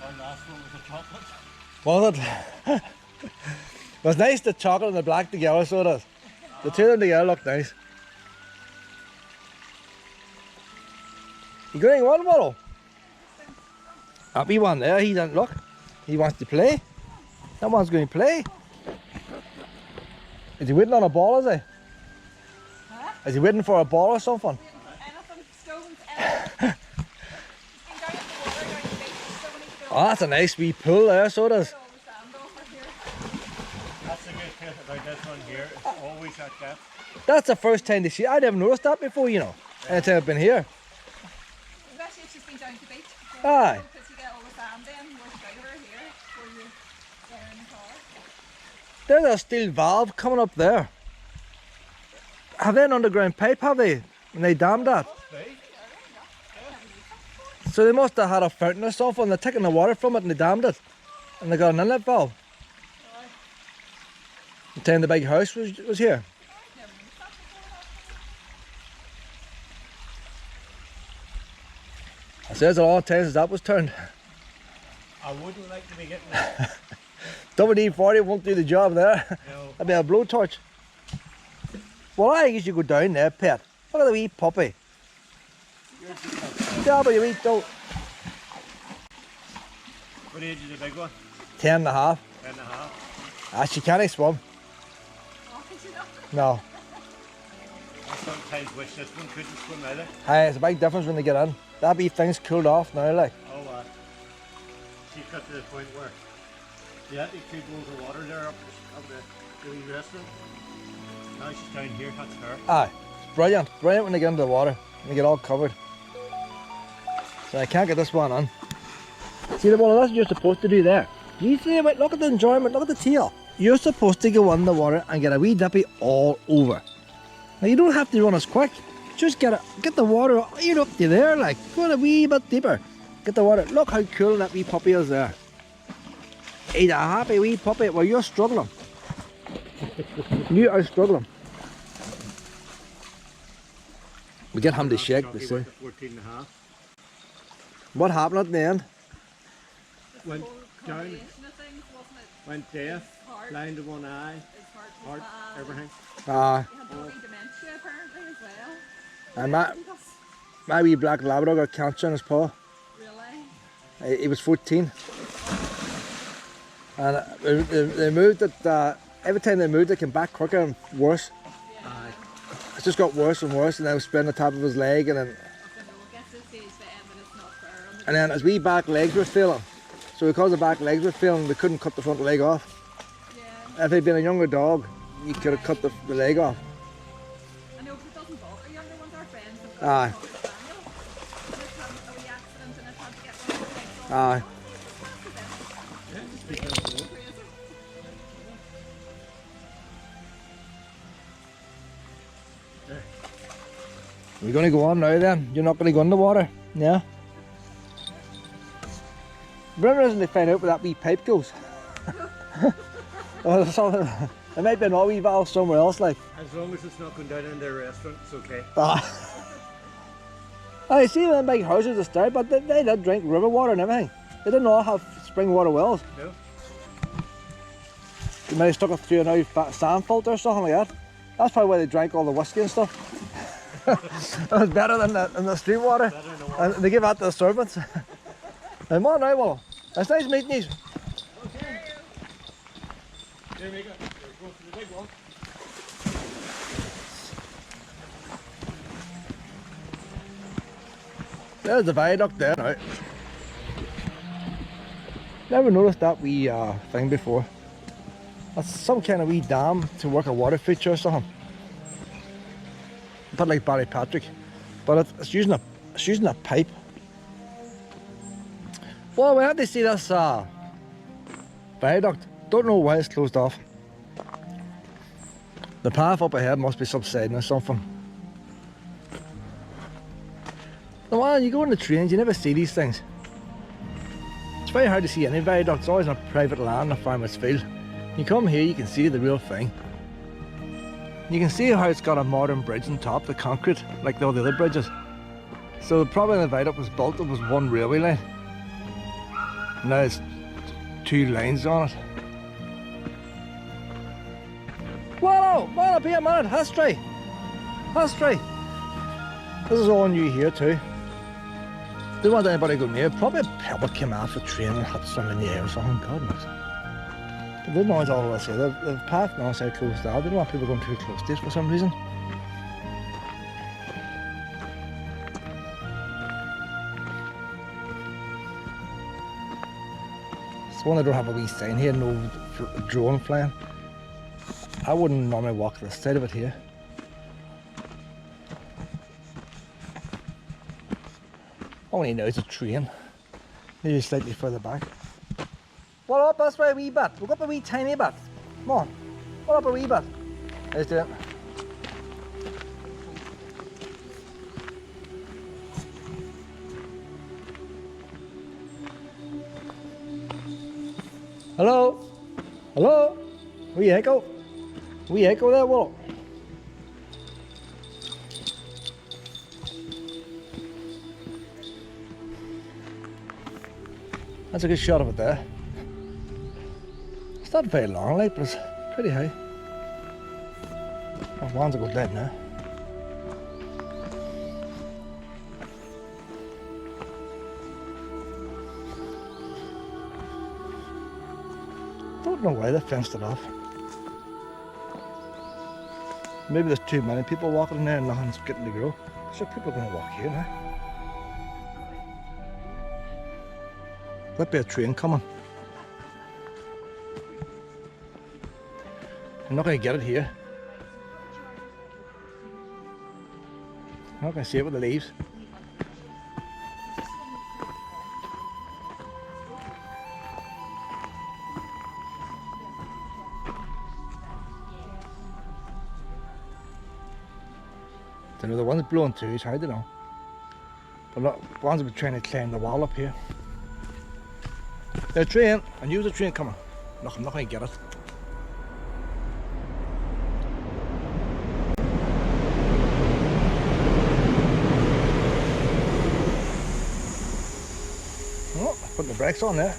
Our last one was a chocolate. Was it? It was nice, the chocolate and the black together, so it is. The two of them together look nice. You going one, Wallow? Happy one there, he doesn't look. He wants to play. That one's going to play. Is he waiting on a ball, is he? Huh? Is he waiting for a ball or something? Anything, stones, anything. He's been down at the water, down the beach, so many stones. Oh, that's a nice wee pool there, so it is. All the sand over here. That's the good thing about this one here. It's always like that. That's the first time to see it. I never noticed that before, you know. Anytime I've been here. Especially if she's been down to the beach. Aye. Because you get all the sand in, washed out of her here, before you get in the car. There's a steel valve coming up there. Have they an underground pipe, have they? When they dammed that? So they must have had a fountain or something, they're taking the water from it and they dammed it. And they got an inlet valve. The time the big house was here. I says a lot of times that was turned. I wouldn't like to be getting that. WD-40 won't do the job there. No. That'd be a blowtorch. Well, I think you should go down there, pet. Look at the wee puppy. Yeah, but you wee don't. What age is the big one? 10 and a half. 10 and a half. Ah, she can't swim. Oh, did you not? No. I sometimes wish this one couldn't swim either. Hey, it's a big difference when they get in. That wee thing's cooled off now, like. Oh, she's got to the point where she had 2 bowls of water there up the wee restaurant. Now she's down here, that's her. Aye, it's brilliant. Brilliant when they get into the water and they get all covered. So I can't get this one on. See the water, that's what you're supposed to do there. You see it, look at the enjoyment, look at the tail. You're supposed to go in the water and get a wee dippy all over. Now you don't have to run as quick. Just get the water right up to there, like, go a wee bit deeper. Get the water, look how cool that wee puppy is there. He's a happy wee puppy, well you're struggling. You are struggling. We get him to shake, they say. 14 and a half. What happened at the end? Went down, Combination of things, wasn't it? went deaf, Heart. blind to one eye, His heart was heart, bad. everything. He had early dementia apparently as well. And Because, my wee black Labrador got cancer in his paw. really? He was 14. And they moved it, every time they moved it came back quicker and worse. Yeah. Aye. It just got worse and worse, and then it was spreading the top of his leg, and then I don't know, it gets to the stage then when it's not fair on the and then his wee back legs were failing. So because the back legs were failing, they couldn't cut the front leg off. Yeah. If he'd been a younger dog, you could have cut the leg off. I know, but it doesn't bother younger ones, our friends have Aye. got a spaniel. Just had a wee accident and it had to get one of the legs off. Aye. Crazy. We're going to go on now then. You're not going to go in the water. Yeah. Remember, isn't they find out where that wee pipe goes? Or something. It might be an wee valve somewhere else, like. As long as it's not going down in their restaurant, it's okay. I see them big houses to start, but they did drink river water and everything. They didn't all have spring water wells. No. They might have stuck it through an old sand filter or something like that. That's probably why they drank all the whiskey and stuff. That was better than the street water. And they give that to the servants. Come on now, Willow. It's nice meeting you. Okay. There we go. We're going for the big one. There's the viaduct there now. Never noticed that wee thing before. That's some kind of wee dam to work a water feature or something. A bit like Barrypatrick, but it's using a pipe. Well, we had to see this viaduct. Don't know why it's closed off. The path up ahead must be subsiding or something. Now, when you go on the trains, you never see these things. It's very hard to see any viaduct. It's always on private land, a farmer's field. You come here, you can see the real thing. You can see how it's got a modern bridge on top, the concrete, like all the other bridges. So probably when the viaduct was built, it was one railway line. Now it's 2 lines on it. Whoa! Man up here, man! History! History! This is all new here too. Didn't want anybody to go near. Probably a pellet came off a train and hit some in the air or something. God knows. But they didn't want all of us here. The path on our side closed down. They didn't want people going too close to it for some reason. It's one that don't have a wee sign here, no drone flying. I wouldn't normally walk this side of it here. Only now it's a train. Maybe slightly further back. Well, up this way a wee bit. We'll go up a wee tiny bit. Come on. Well, up a wee bit. Let's do it. Hello? Hello? Wee echo? Wee echo there, Willow? That's a good shot of it there. It's not very long, like, but it's pretty high. Oh, one's a good lead now. Don't know why they fenced it off. Maybe there's too many people walking in there and nothing's getting to grow. So people are going to walk here now. There'll be a train coming. I'm not going to get it here. I'm not going to see it with the leaves. Don't know, the one's blowing too, it's hard to know. But look, the ones will be trying to climb the wall up here. There's a train, I knew there was a train coming. Look, I'm not going to get it. Oh, put the brakes on there.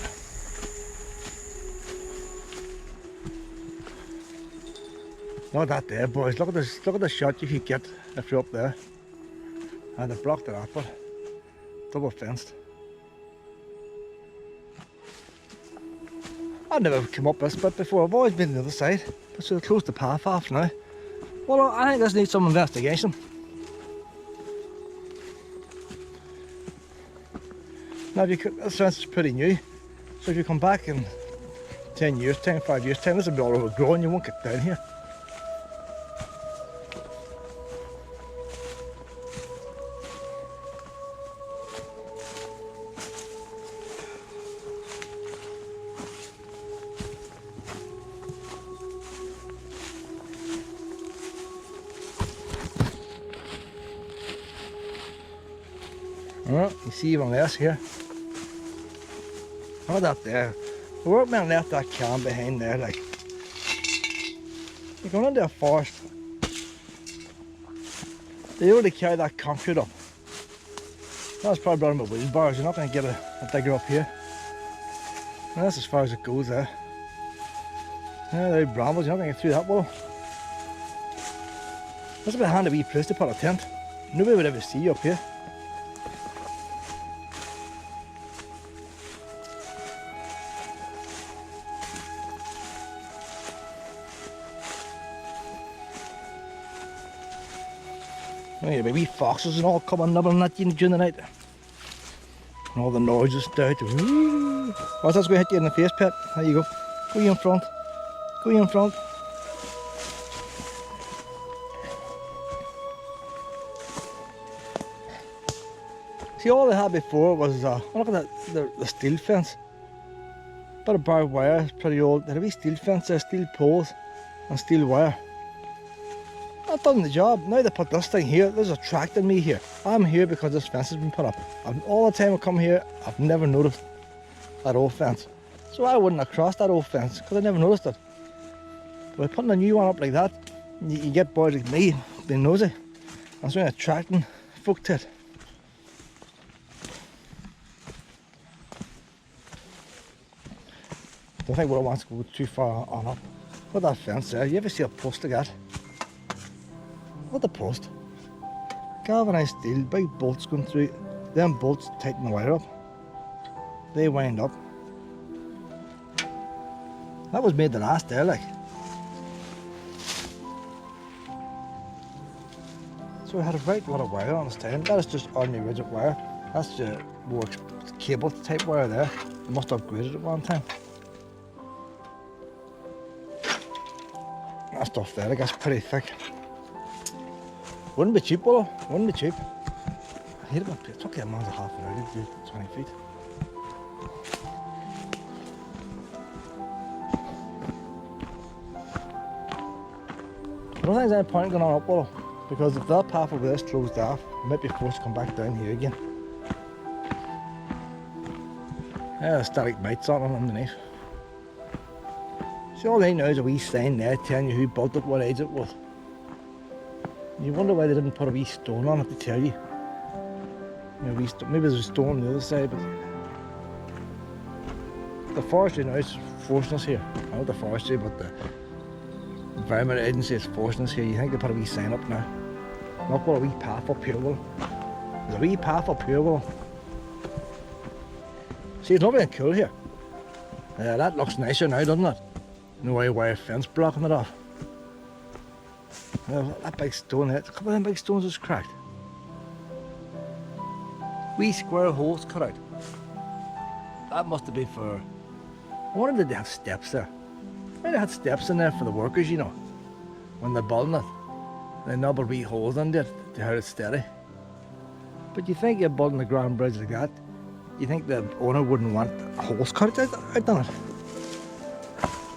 Look at that there, boys. Look at this. Look at the shot you could get if you're up there. And they've blocked it up, but double fenced. I've never come up this bit before. I've always been on the other side, but so close the path off now. Well, I think this needs some investigation. Now, if you could, this fence is pretty new, so if you come back in 10 years, 5 years time, this will be all overgrown. You won't get down here. Well, you see even less here. Look at that there. The workman left that can behind there, like, You're going into a forest. They only carry that concrete up. That's probably brought in with wheelbarrows. You're not going to get a digger up here. And that's as far as it goes there. Yeah, they're brambles. You're not going to get through that wall. That's a bit handy wee place to put a tent. Nobody would ever see you up here. Oh, yeah, wee foxes and all come and nibbling at you during the night. And all the noises start. What's that's going to hit you in the face, pet? There you go. Go in front. Go in front. See, all they had before was, look at the steel fence. Bit of barbed wire, it's pretty old. They had a wee steel fence there, steel poles and steel wire. I've done the job. Now they put this thing here. This is attracting me here. I'm here because this fence has been put up. All the time I come here, I've never noticed that old fence. So I wouldn't have crossed that old fence because I never noticed it. But by putting a new one up like that, you get boys like me being nosy. That's really attracting folk to it. I don't think we want to go too far on up. With that fence there, you ever see a post like that? What the post? Galvanised steel, big bolts going through. Them bolts tighten the wire up. They wind up. That was made to last there, like. So we had a right lot of wire on this time. That is just ordinary rigid wire. That's the more cable type wire there. They must have upgraded it one time. That stuff there, I guess, pretty thick. Wouldn't be cheap, though. Wouldn't be cheap. I hate it when it's okay, a man's a half an hour to do 20 feet. I don't think there's any point going on up, though, because if that path over there is closed off, we might be forced to come back down here again. Yeah, static lights on underneath. See, all they know is a wee sign there telling you who built it, what age it was. You wonder why they didn't put a wee stone on it to tell you. Maybe there's a stone on the other side, but the forestry now is forcing us here. Not the forestry, but the environment agency is forcing us here. You think they put a wee sign up now? Not put a wee path up here, will. There's a wee path up here, will. See, it's not very cool here. That looks nicer now, doesn't it? No wire fence blocking it off. That big stone there, a couple of them big stones is cracked. Wee square holes cut out. That must have been for... I wonder did they have steps there? Maybe they had steps in there for the workers, you know, when they're building it. They nobbled wee holes in there to hold it steady. But you think you're building a grand bridge like that, you think the owner wouldn't want holes cut out on it?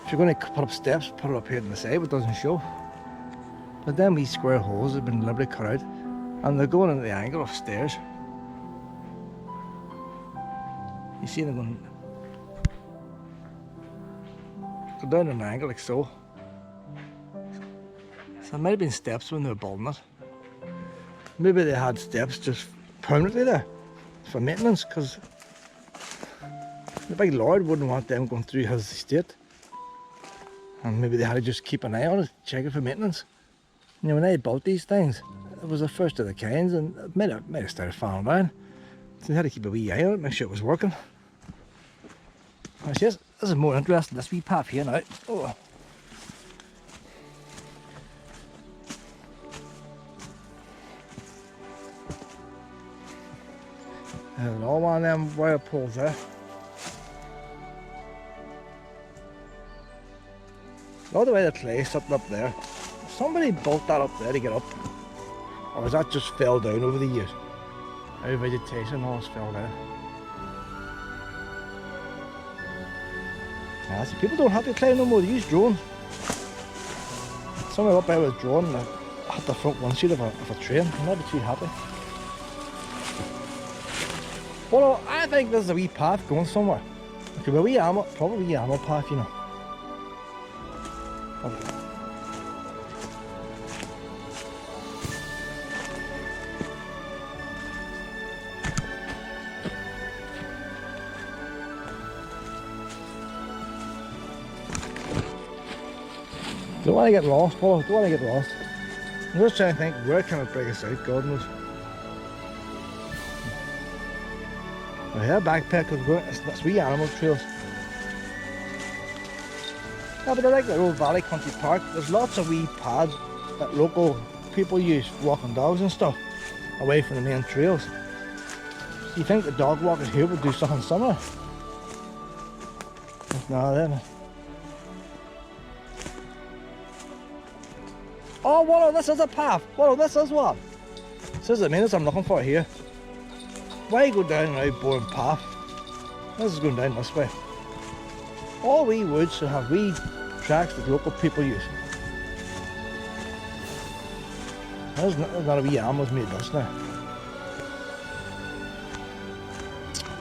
If you're going to put up steps, put it up here to the side, it doesn't show. But them wee square holes have been deliberately cut out, and they're going into the angle of stairs. You see them going go down an angle like so. So there might have been steps when they were building it. Maybe they had steps just permanently there for maintenance, because the big lord wouldn't want them going through his estate. And maybe they had to just keep an eye on it, check it for maintenance. You know, when they built these things, it was the first of the kinds, and it might have started falling down. So they had to keep a wee eye on it, make sure it was working. This is more interesting, this wee path here now. Oh. There's all one of them wire poles there. All the way the clay sitting up there. Somebody built that up there to get up. Or has that just fell down over the years? Our vegetation all fell down. So people don't have to climb no more, they use drones. Somebody up there with a drone and hit the front windshield of a train. I'm not too happy. Well, I think there's a wee path going somewhere. It could be a wee ammo, probably a wee ammo path, you know. Don't want to get lost, Paul. Don't want to get lost. I'm just trying to think, where can it bring us out? God knows. We're here backpack because it's wee animal trails. Yeah, but I like the old Valley Country Park. There's lots of wee pads that local people use for walking dogs and stuff away from the main trails. So you think the dog walkers here would do something similar? No, then. Oh, Wallo, this is a path. Wallo, this is what? This is the minutes I'm looking for here. Why go down an outboard path? This is going down this way. All wee woods should have wee tracks that local people use. There's not a wee animals made this now.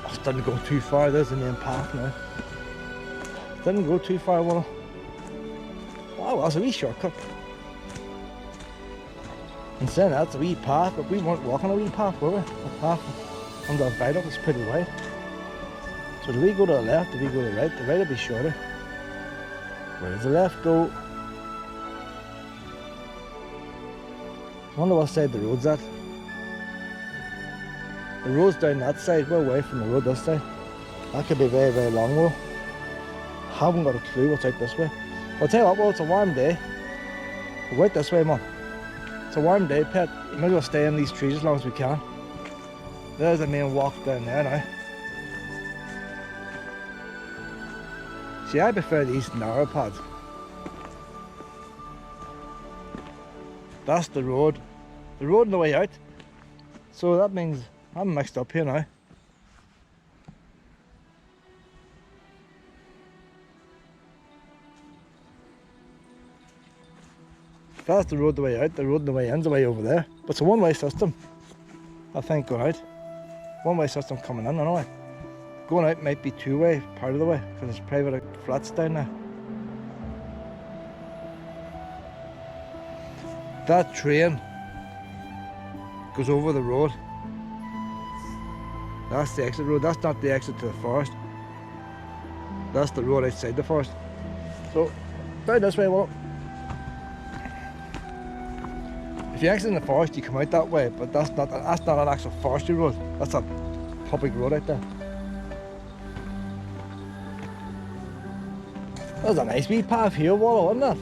Oh, it didn't go too far. There's the main path now. Didn't go too far, Wallo. Oh, well, it's a wee shortcut. And saying that's a wee path, but we weren't walking a wee path, were we? A path under a viaduct is pretty wide. So do we go to the left, do we go to the right? The right will be shorter. Where does the left go? I wonder what side the road's at. The road's down that side, we're away from the road this side. That could be very, very long though. Haven't got a clue what's out this way. I'll tell you what, well, it's a warm day. We'll go out this way, Mum. It's a warm day, Pet. We might as well stay in these trees as long as we can. There's the main walk down there now. See, I prefer these narrow paths. That's the road. The road on the way out. So that means I'm mixed up here now. That's the road the way out, the road on the way in's the way over there. But it's a one-way system, I think, going out. One-way system coming in anyway. Going out might be two-way part of the way, because it's private flats down there. That train goes over the road. That's the exit road, that's not the exit to the forest. That's the road outside the forest. So, down this way, well. If you exit in the forest, you come out that way, but that's not an actual forestry road. That's a public road out there. There's a nice wee path here, Wallo, isn't it?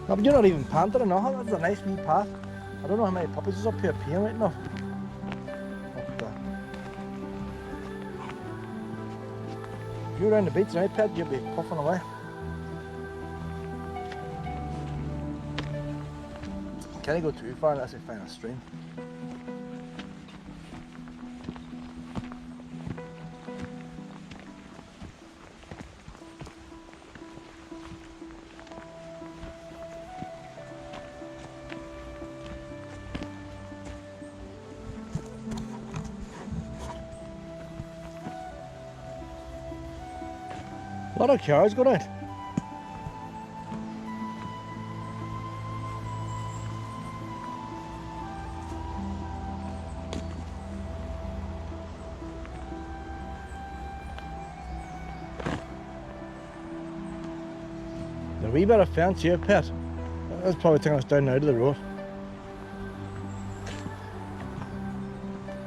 No, but you're not even panting enough. That's a nice wee path. I don't know how many puppies is up here peeing right now. If you're around the beach now, Pet, you'll be puffing away. Can't go too far unless we find a stream. A lot of cars go out. There's a wee bit of fence here, Pet. That's probably taking us down now to the road.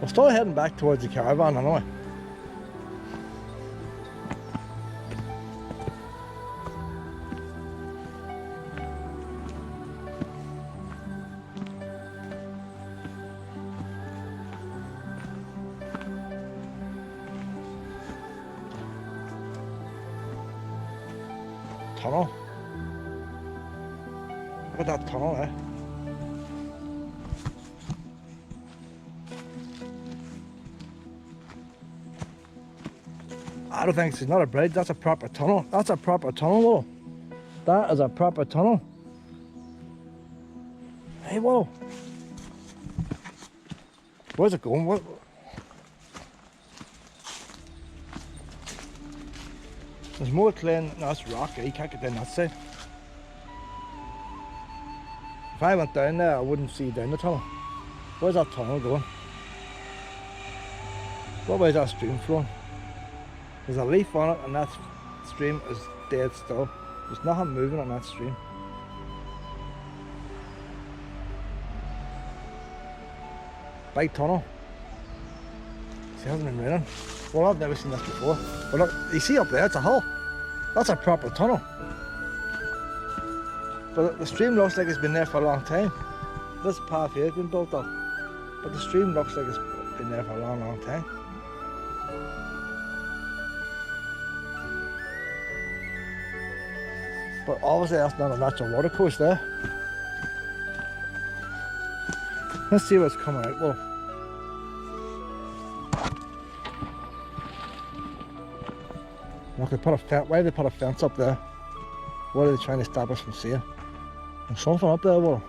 We're still heading back towards the caravan anyway. Tunnel. Look at that tunnel there. I don't think it's not a bridge, that's a proper tunnel. That's a proper tunnel, Wallo. That is a proper tunnel. Hey, Wallo. Where's it going? What? There's more clay, no, that's rock, you can't get down that side. If I went down there, I wouldn't see down the tunnel. Where's that tunnel going? What way is that stream flowing? There's a leaf on it and that stream is dead still. There's nothing moving on that stream. Big tunnel. See, it hasn't been raining. Well, I've never seen this before. But look, you see up there, it's a hole. That's a proper tunnel. But the stream looks like it's been there for a long time. This path here has been built up. But the stream looks like it's been there for a long, long time. But obviously that's not a natural water course there. Let's see what's coming out. Well, look, they put a fence. Why did they put a fence up there? What are they trying to stop us from seeing? There's something up there, well.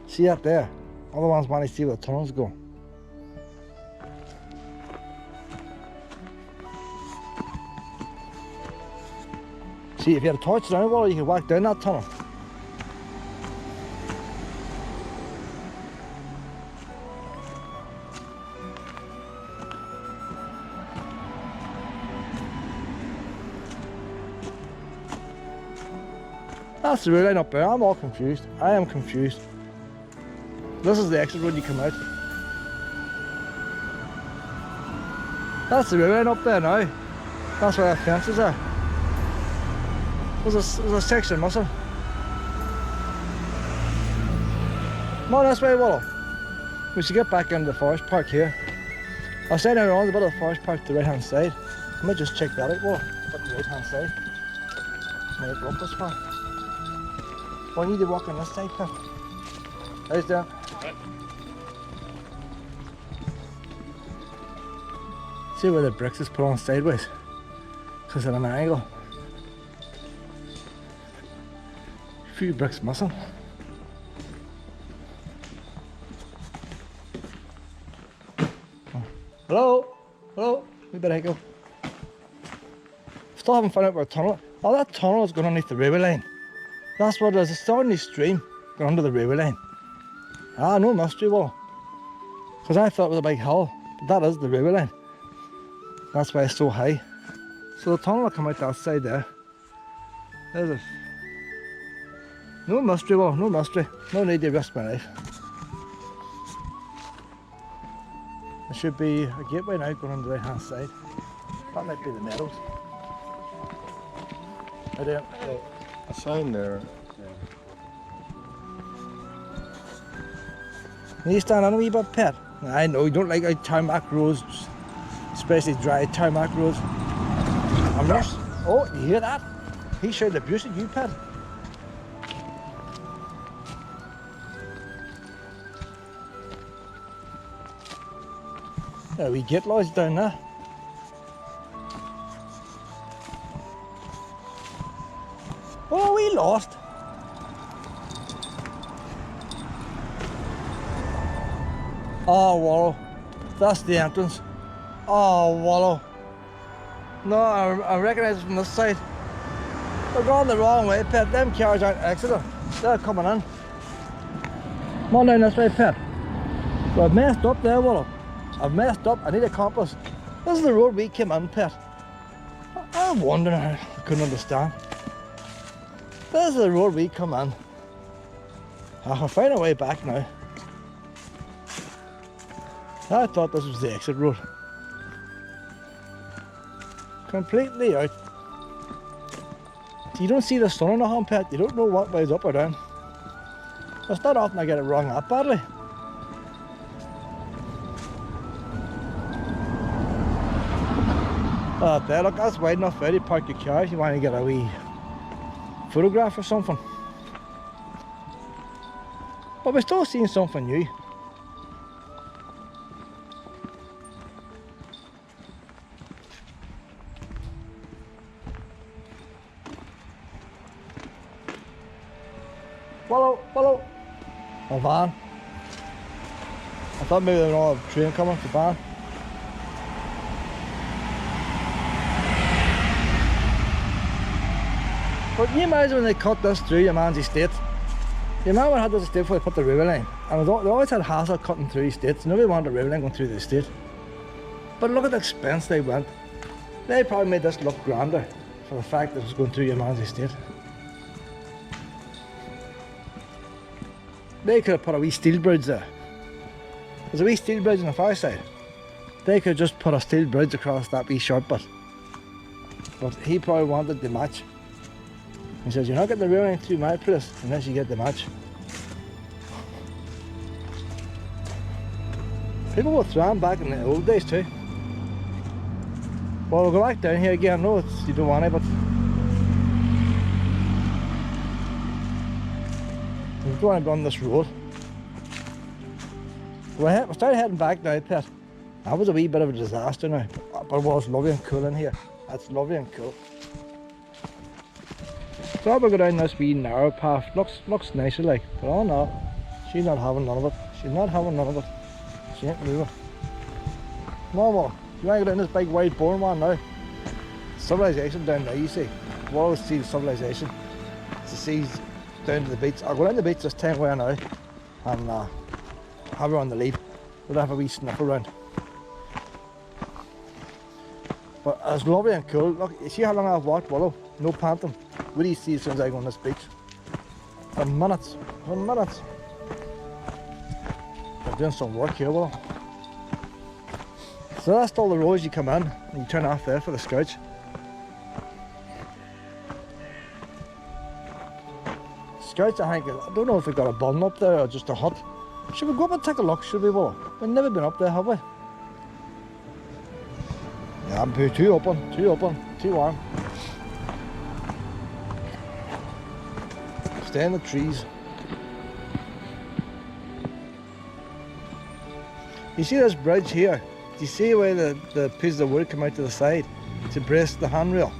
See up there? Other ones want to see where the tunnels go. See, if you had a torch down the water, you could walk down that tunnel. That's the rail line up there. I'm all confused. I am confused. This is the exit road you come out. That's the rail line up there now. That's where the fences are. There's a section missing. Come on this way, Willow. We should get back into the forest park here. I said earlier on, there's a bit of the forest park to the right hand side. I might just check that out, Willow. Up the right hand side. Might go up this far. Well, I need to walk on this side, Pip. How's that? See where the bricks is put on sideways? Because of an angle. A few bricks missing. Oh. Hello? Hello? We better go. Still haven't found out where the tunnel is. Oh, that tunnel is going underneath the railway line. That's what it is. It's still in the stream going under the railway line. Ah, no mystery, well. Because I thought it was a big hill. But that is the railway line. That's why it's so high. So the tunnel will come out that side there. There's a... No mystery, well, no mystery. No need to risk my life. There should be a gateway now going on the right hand side. That might be the meadows. I don't know. A sign there. Can you stand on a wee bit, Pet? I know you don't like tarmac roads, especially dry tarmac roads. I'm not. Oh, you hear that? He showed abuse at you, Pet. There we get lodged down there. Oh, we lost. Oh, Wallow. That's the entrance. Oh, Wallow. No, I recognise it from this side. We're going the wrong way, Pet. Them cars aren't exiting. They're coming in. Come on down this way, Pet. So I've messed up there, Wallow. I've messed up. I need a compass. This is the road we came in, Pet. I'm wondering, I couldn't understand. This is the road we come in. I'll find a way back now. I thought this was the exit road. Completely out. You don't see the sun on the home, Pet. You don't know what way is up or down. It's not often I get it wrong that badly. There, look, that's wide enough there to park your car if you want to get a wee photograph or something. But we're still seeing something new. Hello. A van. I thought maybe there was a train coming, the van. But can you imagine when they cut this through your man's estate? Your man had this estate before they put the river line, and they always had hassle cutting through estates. Nobody wanted the river line going through the estate. But look at the expense they went. They probably made this look grander for the fact that it was going through your man's estate. They could have put a wee steel bridge there. There's a wee steel bridge on the far side. They could have just put a steel bridge across that wee short bit. But he probably wanted the match. He says, you're not getting the river line through my place unless you get the match. People were throwing back in the old days too. Well, we'll go back down here again. No, you don't want it, but we're going to run this road. We started heading back now, Pet. That was a wee bit of a disaster now, but it was lovely and cool in here. That's lovely and cool. So we'll go down this wee narrow path. Looks nicer like, but oh no, she's not having none of it. She's not having none of it. She ain't moving. Normal. You want to go down this big wide boring one now? Civilization down there, you see. We'll always see civilization. It's the seas down to the beach. I'll go down the beach this time where now and have her on the lead. We'll have a wee sniff around. But it's lovely and cool. Look, you see how long I've walked, Willow? No panting. What do you see as soon as I go on this beach? For minutes. For minutes. I'm doing some work here, Willow. So that's all the roads you come in and you turn off there for the scouts. Scouts, I think, I don't know if they've got a bun up there or just a hut. Should we go up and take a look, should we, Willow? We've never been up there, have we? Yeah, I'm too open, too warm. Stay in the trees. You see this bridge here? Do you see where the pieces of wood come out to the side to brace the handrail?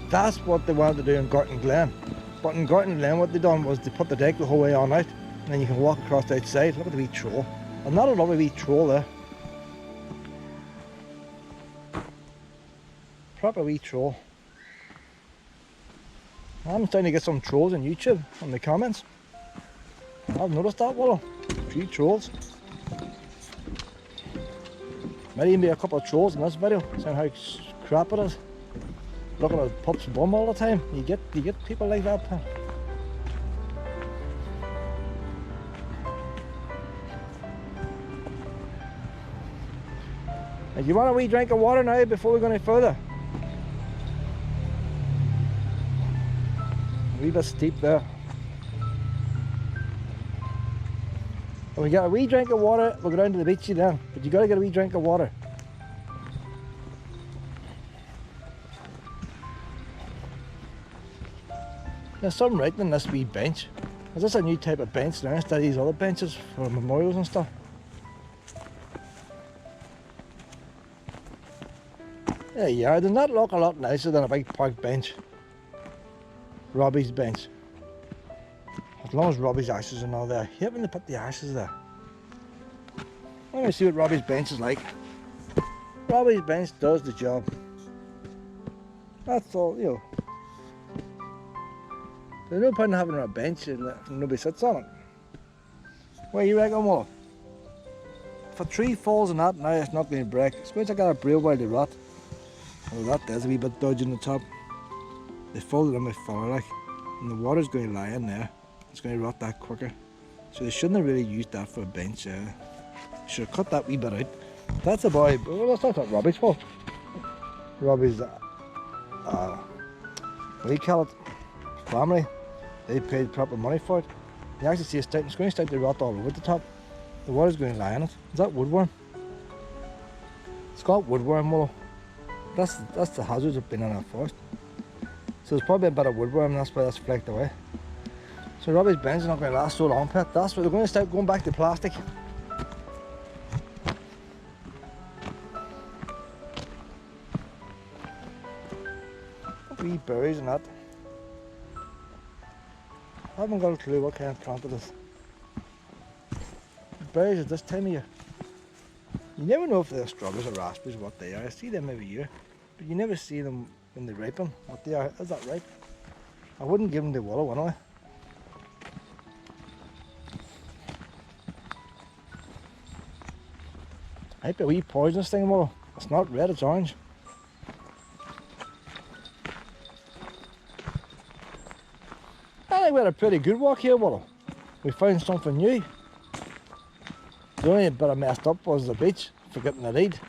That's what they wanted to do in Garton Glen. But in Garton Glen what they done was they put the deck the whole way on out and then you can walk across the outside. Look at the wee troll. And not a lovely wee troll there. Proper wee troll. I'm starting to get some trolls on YouTube on the comments. I've noticed that, Willow. 3 trolls. Might even be a couple of trolls in this video, saying how crap it is. Looking at a pup's bum all the time. You get people like that, pal. Do you want a wee drink of water now before we go any further? A wee bit steep there. When we get a wee drink of water, we'll go down to the beachy then. But you gotta get a wee drink of water. There's something right in this wee bench. Is this a new type of bench now instead of these other benches for memorials and stuff? There you are. Does that look a lot nicer than a big park bench? Robbie's bench. As long as Robbie's ashes are all there. I hate when they put the ashes there. Let me see what Robbie's bench is like. Robbie's bench does the job. That's all, you know. There's no point in having a bench and nobody sits on it. What do you reckon, Willow? If a tree falls on that now, it's not going to break. It's going to get a braille while they rot. Well, that there's a wee bit dodgy in the top. They folded in with fire, like, and the water's going to lie in there. It's going to rot that quicker. So they shouldn't have really used that for a bench. Should have cut that wee bit out. That's a boy. Well, that's not Robbie's fault. Robbie's, what do you call it? Family. They paid proper money for it. You actually see it's going to start to rot all over the top. The water's going to lie in it. Is that woodworm? It's called woodworm, Willow. That's the hazards of being in a forest. So there's probably a bit of woodworm and that's why that's flaked away. So Robbie's bench is not going to last so long, Pet. That's why they're going to start going back to plastic. Wee berries and that. I haven't got a clue what kind of plant it is. Berries at this time of year. You never know if they're strawberries or raspberries, what they are. I see them every year, but you never see them when they ripen, what they are. Is that right? I wouldn't give them the Willow, would I? Might be a wee poisonous thing, well, it's not red, it's orange. I think we had a pretty good walk here, Willow. We found something new. The only bit I messed up was the beach, forgetting to read.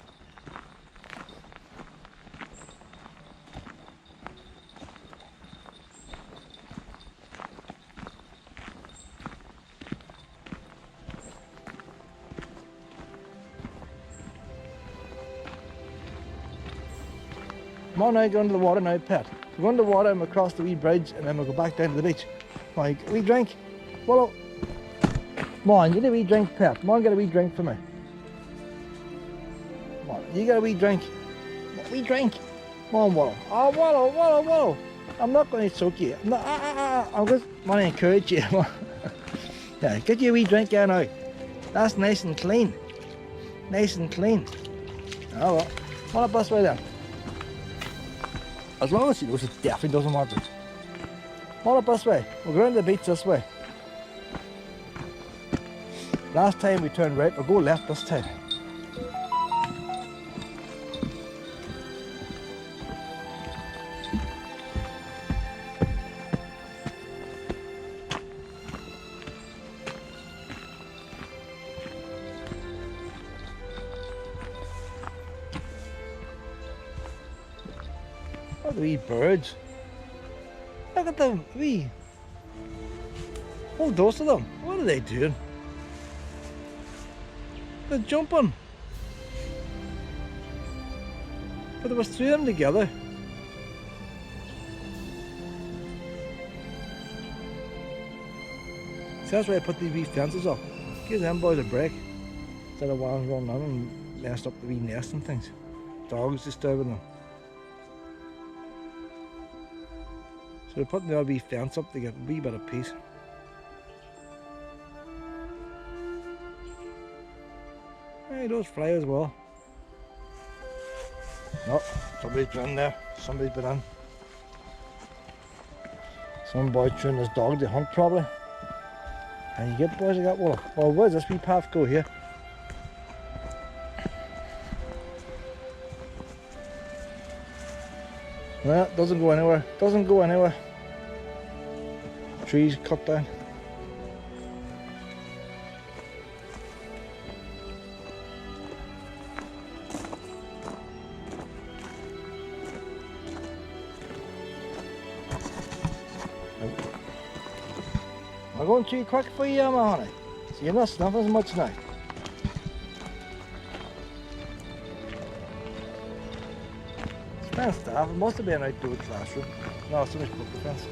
Come on now, go under the water now, pet. We go under the water and we cross the wee bridge and then we'll go back down to the beach. Like, a wee drink. Willow. Come on, you need a wee drink, pet. Come on, get a wee drink for me. Come on, you get a wee drink. A wee drink. Come on, Willow. Oh, Willow, Willow, Willow. I'm not going to choke you. I'm not, I'm just want to encourage you. Yeah, get you a wee drink here now. That's nice and clean. Nice and clean. Oh well. Come on up this way then. As long as she knows, it definitely doesn't want it. Come on up this way. We'll go around the beach this way. Last time we turned right, we'll go left this time. Look at the wee birds. Look at them, wee. Whole dose of them. What are they doing? They're jumping. But there was 3 of them together. See, that's why I put these wee fences up. Give them boys a break. Instead of one running on and messed up the wee nest and things. Dogs disturbing them. So we're putting the old wee fence up to get a wee bit of peace. Hey, those fly as well. No, somebody's been in there. Somebody's been in. Some boy chewing his dog to hunt probably. And you get boys I got well. Well, where's this wee path go here? No, it doesn't go anywhere. Doesn't go anywhere. Trees cut down. I'm going too quick for you, my honey. So you're not snuffing as much now. Fenced off. It must have been an outdoor classroom. No, somebody's put the fence.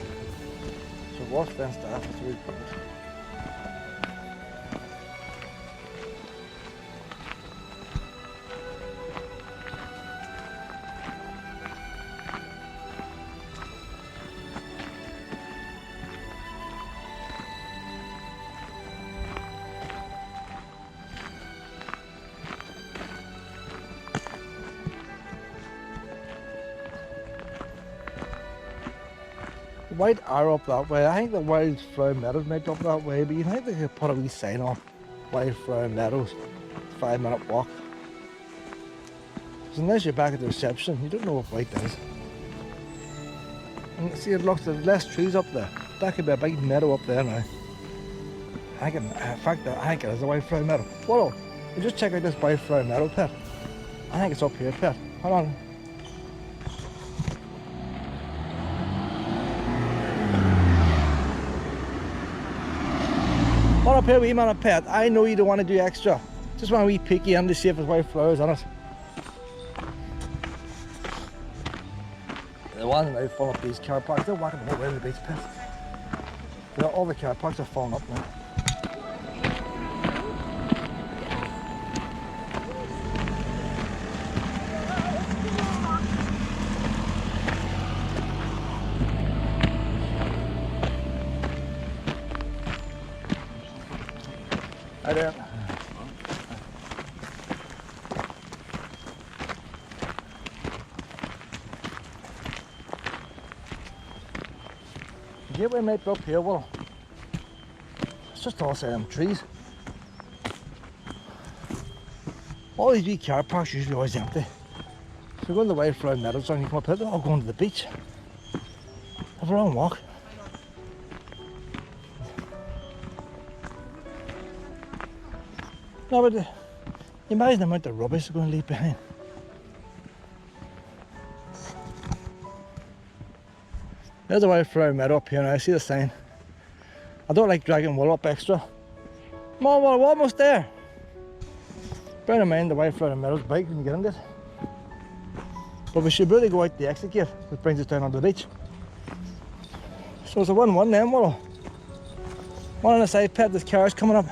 So it was fenced off. That's where we put it. White are up that way. I think the wildflower meadows might up that way, but you think they could put a wee sign on wildflower meadows. 5-minute walk. Because unless you're back at the reception, you don't know what white is. And see, it looks there's less trees up there. That could be a big meadow up there now. I think it is a wildflower meadow. Whoa! You just check out this wildflower meadow, pet. I think it's up here, pet. Hold on. What up here, wee man, a pet? I know you don't want to do extra. Just want a wee peeky in to see if there's white flowers on it. The ones now filling up these car parks, they're walking the whole way to the beach, pet. All the car parks are filling up now. Hi there. The gateway might be up here, well, it's just all them trees. All these wee car parks usually always empty. So you go in the wildflower meadows and you come up here, they're all going to the beach. Have a long walk. No, but imagine the amount of rubbish they're going to leave behind. There's a wildflower meadow up here now, I see the sign. I don't like dragging wool up extra. Come on, we're almost there. Bear in mind the wildflower meadow's big when you get into it. But we should really go out the exit gate, which brings us down onto the beach. So it's a 1-1 then, Willow. One on the side pit, there's cars coming up.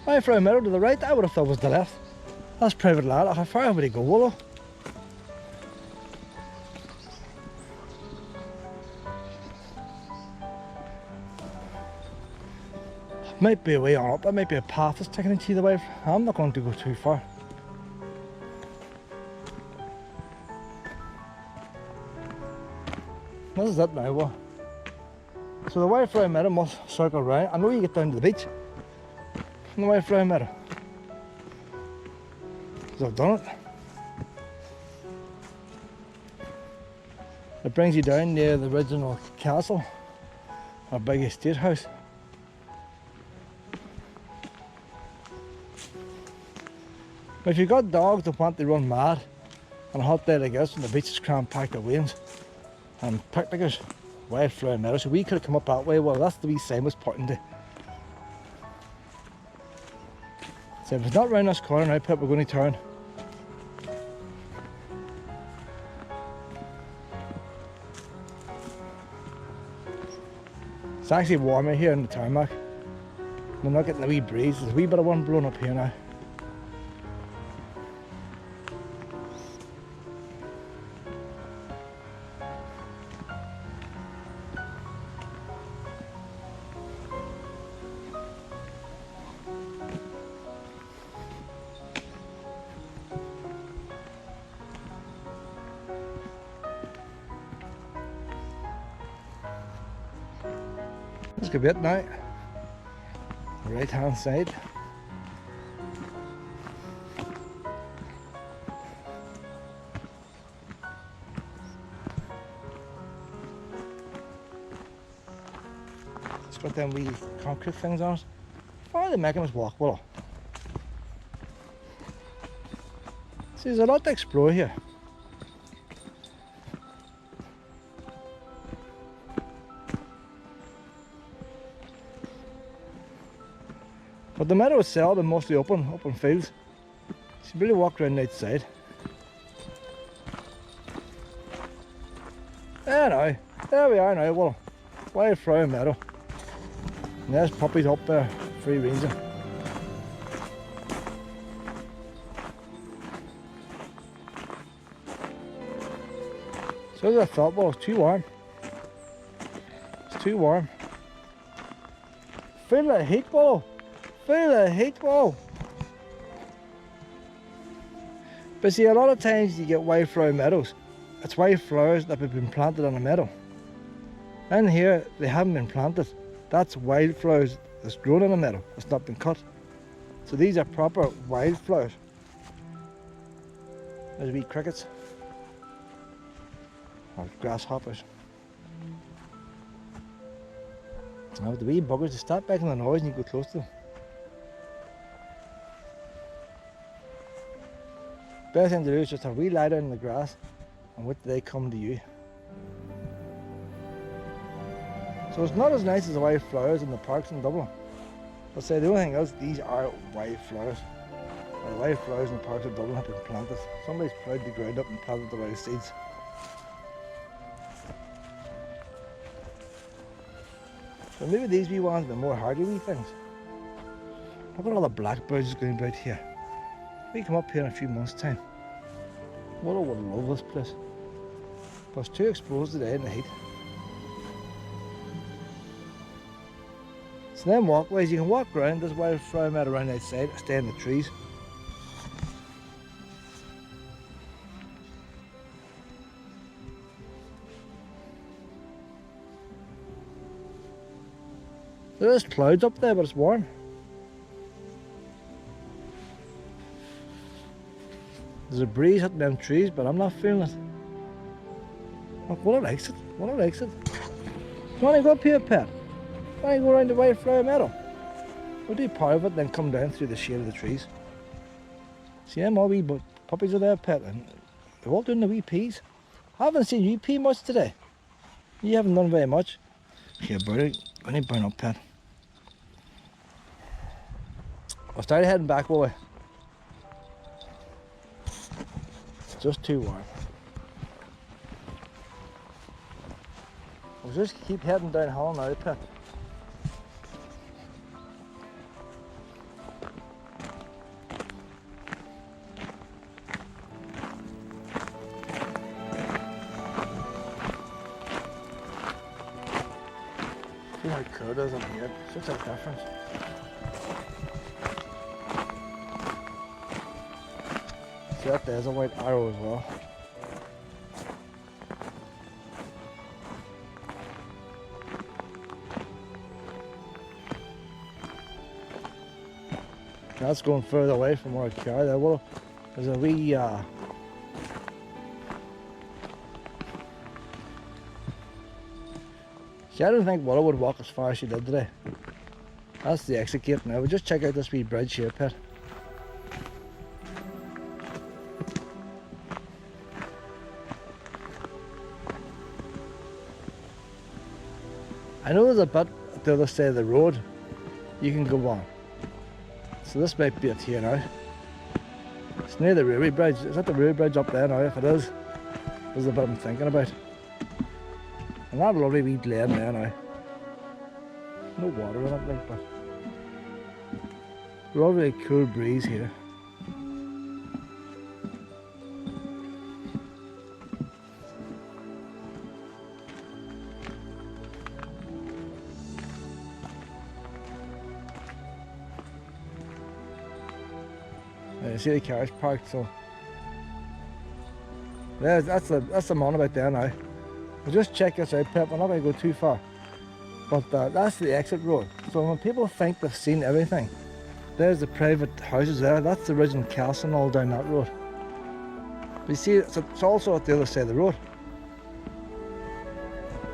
Wildflower meadow to the right, I would have thought was the left. That's private land. How far would he go, Willow? Might be a way on up, that might be a path that's taking into the way. I'm not going to go too far. This is it now, Willow. So the wildflower meadow must circle around. I know you get down to the beach from the wildflower meadow. Because I've done it. It brings you down near the original castle, our big estate house. If you've got dogs that want to run mad on a hot day like this when the beach is crammed packed of wains and picnickers, wildflower meadow, so we could have come up that way. Well, that's the wee sign was pointing to. So if it's not round this corner now, Pip, we're going to turn. It's actually warmer here in the tarmac. We're not getting a wee breeze. There's a wee bit of one blowing up here now. This could be it now. The right hand side. It's got them wee concrete things on it. Why are they making us walk, Willow? See, there's a lot to explore here. But the meadow itself is mostly open fields. So you really walk around the outside. There we are now, Willow. Wildflower meadow. And there's puppies up there, free ranging. So as I thought, well, it's too warm. It's too warm. Feel the heat, Willow. Feel the heat, Willow. But see, a lot of times you get wildflower meadows. It's wildflowers that have been planted on a meadow. In here, they haven't been planted. That's wildflowers that's grown in a meadow. It's not been cut. So these are proper wildflowers. There's wee crickets. Or grasshoppers. Now the wee buggers, they start making a noise and you go close to them. Best thing to do is just have a wee lie down in the grass and wait till they come to you. So it's not as nice as the wildflowers in the parks in Dublin. But say the only thing is, these are wildflowers. The wildflowers in the parks of Dublin have been planted. Somebody's plowed the ground up and planted the wild seeds. So maybe these wee ones are more hardy wee things. Look at all the blackbirds going about here. We come up here in a few months' time. Willow would love this place. But it's too exposed today in the heat. So then walkways, you can walk around this wildflower meadow around outside, stay in the trees. There is clouds up there, but it's warm. There's a breeze hitting them trees, but I'm not feeling it. Look, what a likes it. What a likes it. Do you want to go up here, Pet? Do you want to go around the wildflower meadow? We'll do part of it, then come down through the shade of the trees. See them all wee puppies are there, Pet, and they're all doing the wee peas. I haven't seen you pee much today. You haven't done very much. Here, Bertie, I need to burn up, Pet. I'll start heading back, boy. It's just too warm. We'll just keep heading down hill now, Pet. See how cool it is up here. Such a difference. See that there's a white arrow as well. That's going further away from our car there. Well, there's a wee see, I don't think Willow would walk as far as she did today. That's the exit gate now. We'll just check out this wee bridge here, Pet. I know there's a bit at the other side of the road you can go on. So this might be it here now. It's near the railway bridge. Is that the railway bridge up there now? If it is, there's a bit I'm thinking about. And that lovely wee glen there now. No water in it, like, but lovely cool breeze here. You see the carriage parked, so yeah, that's the monument there now. We'll just check this out, Pep. We're not going to go too far, but that's the exit road. So when people think they've seen everything, there's the private houses there. That's the original castle all down that road. But you see, it's also at the other side of the road.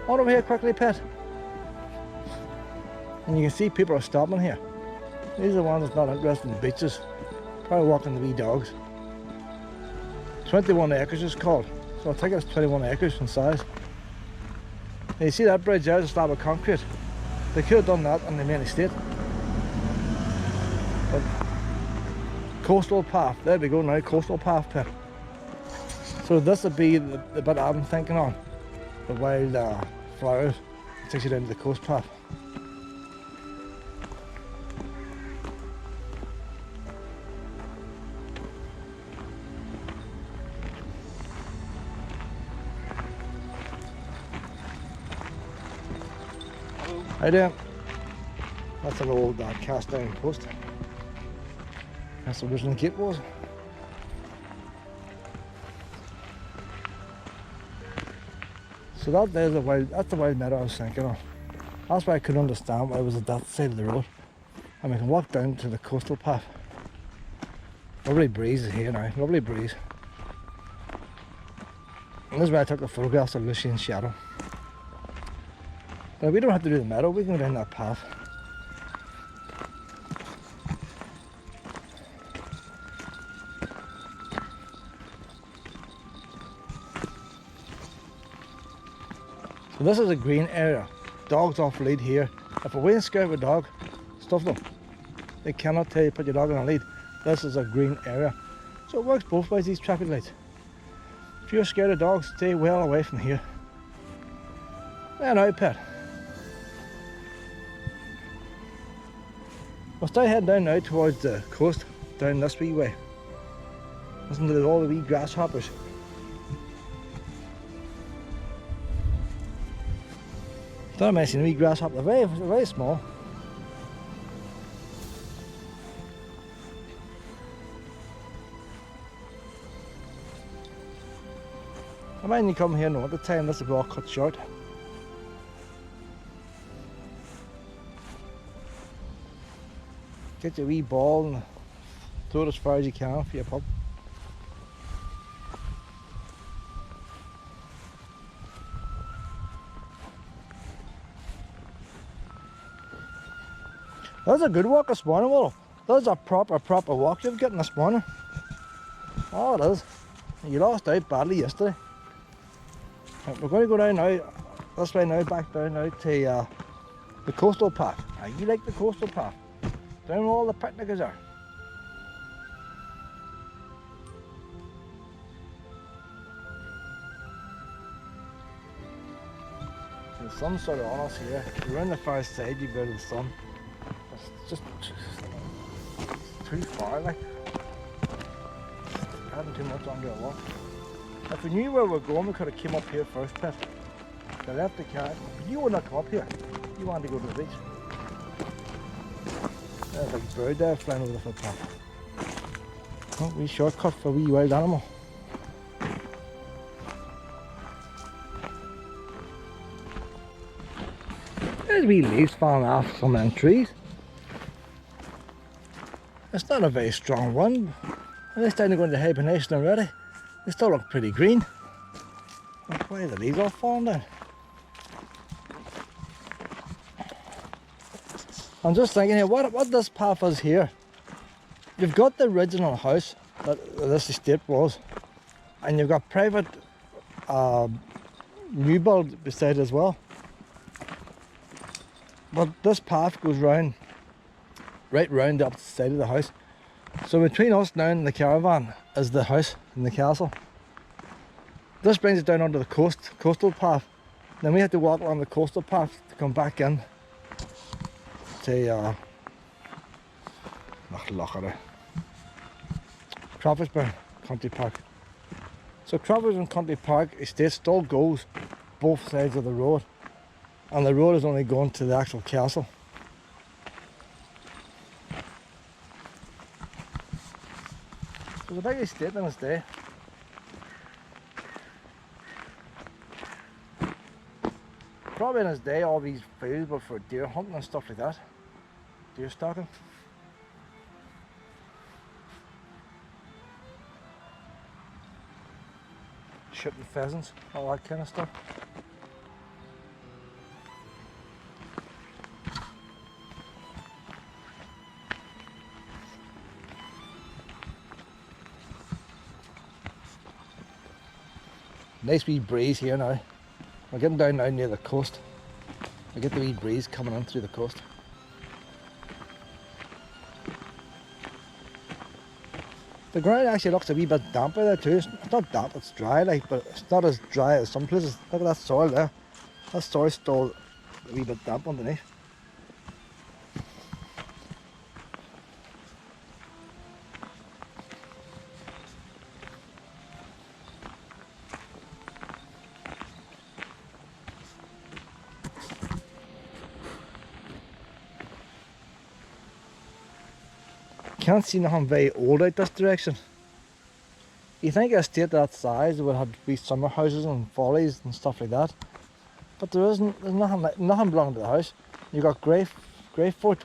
On over here quickly, Pet. And you can see people are stopping here. These are the ones that's not interested in the beaches. Probably walking the wee dogs. 21 acres is called. So I think it's 21 acres in size. And you see that bridge there, it's a slab of concrete. They could have done that on the main estate. But coastal path, there we go now, coastal path, Pet. So this would be the bit I'm thinking on. The wild flowers. It takes you down to the coast path. How do? That's an old cast iron post. That's the original gate was. So that's the wild meadow I was thinking of. That's why I couldn't understand why it was at that side of the road. And we can walk down to the coastal path. Lovely breeze is here now, lovely breeze. And this is where I took the photographs of Lucy and Shadow. But we don't have to do the meadow, we can go down that path. So this is a green area. Dogs off lead here. If a way's scared of a dog, stuff them. They cannot tell you put your dog on a lead. This is a green area. So it works both ways, these traffic lights. If you're scared of dogs, stay well away from here. There now, Pet. We'll start heading down now towards the coast, down this wee way. Listen to all the wee grasshoppers. Don't mention the wee grasshopper, they're very small. I mind you come here now at the time, this will be all cut short. Get your wee ball and throw it as far as you can for your pup. That's a good walk this morning, Willow. That's a proper walk you've gotten this morning. Oh, it is. You lost out badly yesterday. Right, we're going to go down now, this way now, back down now to the coastal path. Now, you like the coastal path. Down where all the picnickers are. The sun's sort of on us here. We're on the far side, you go to the sun. It's just too far, like. Having too much under a walk. If we knew where we were going, we could have came up here first, Pet. I left the car. But you would not come up here. You wanted to go to the beach. There's a bird there flying over the footpath. Oh, wee shortcut for a wee wild animal. There's wee leaves falling off some of them trees. It's not a very strong one. And it's time to go into hibernation already. They still look pretty green. Why are the leaves all falling down? I'm just thinking here, what this path is here. You've got the original house that this estate was, and you've got private new build beside as well. But this path goes round, right round the opposite side of the house. So between us now and the caravan is the house and the castle. This brings us down onto the coastal path. Then we have to walk along the coastal path to come back in to Crawfordsburn Country Park. So Crawfordsburn Country Park estate still goes both sides of the road, and the road is only going to the actual castle. There's a big estate in its day. Probably in its day all these fields were for deer hunting and stuff like that. Deer stalking. Shooting pheasants, all that kind of stuff. Nice wee breeze here now. We're getting down now near the coast. I get the wee breeze coming in through the coast. The ground actually looks a wee bit damper there too. It's not damp, it's dry like, but it's not as dry as some places. Look at that soil there. That soil's still a wee bit damp underneath. Can't see nothing very old out this direction. You think a estate that size would have wee summer houses and follies and stuff like that, but there isn't. There's nothing belonging to the house. You got Greyfoot,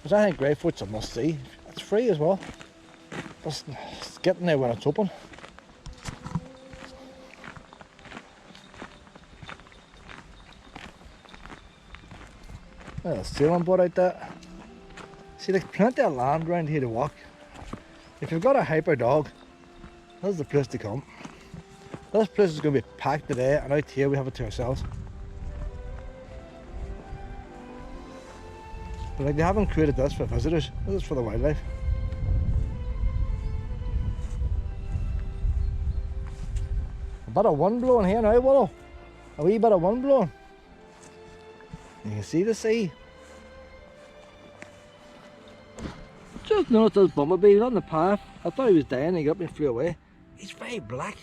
which I think Greyfoot's a must see. It's free as well. Just getting there when it's open. There's a sailing boat out there. See, there's plenty of land around here to walk. If you've got a hyper dog, this is the place to come. This place is going to be packed today, and out here we have it to ourselves. But like, they haven't created this for visitors, this is for the wildlife. A bit of wind blowing here now, Willow. A wee bit of wind blowing. You can see the sea. Just noticed this bumblebee. He was on the path. I thought he was dying. He got up and flew away. He's very black.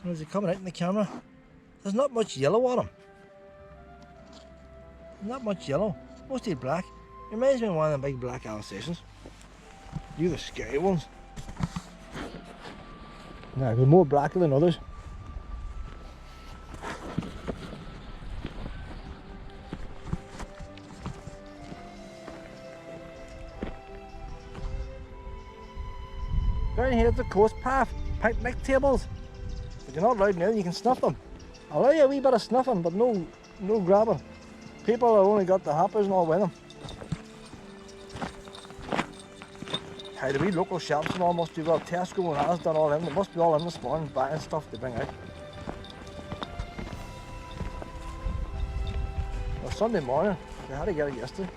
And is he coming out in the camera? There's not much yellow on him. Not much yellow. Mostly black. Reminds me of one of them big black Alsatians. You're the scary ones. Yeah, they're more blacker than others. Down here at the coast path, picnic tables. But you're not allowed now, you can snuff them. I'll allow you a wee bit of snuffing, but no grabbing. People have only got the hampers and all with them. Hey, the wee local shops and all must be well. Tesco and Asda and all them. They must be all in this morning buying stuff to bring out. Well, Sunday morning, they had to get it yesterday.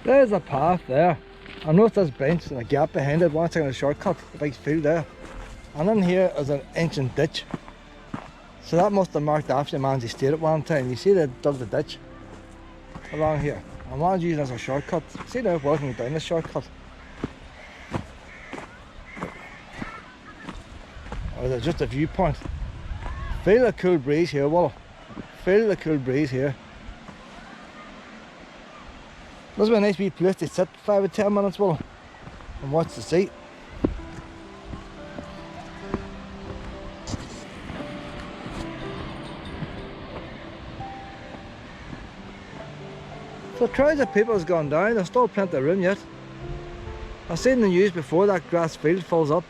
There's a path there. I noticed this bench and a gap behind it. One taking a shortcut, the big field there. And in here is an ancient ditch. So that must have marked after man's estate at one time. You see they dug the ditch along here. And man's using it as a shortcut. See they're walking down the shortcut. Or is it just a viewpoint? Feel the cool breeze here, Willow. Feel the cool breeze here. This would be a nice wee place to sit 5 or 10 minutes, Willow, and watch the sea. So crowds of people has gone down. There's still plenty of room yet. I've seen the news before that grass field fills up,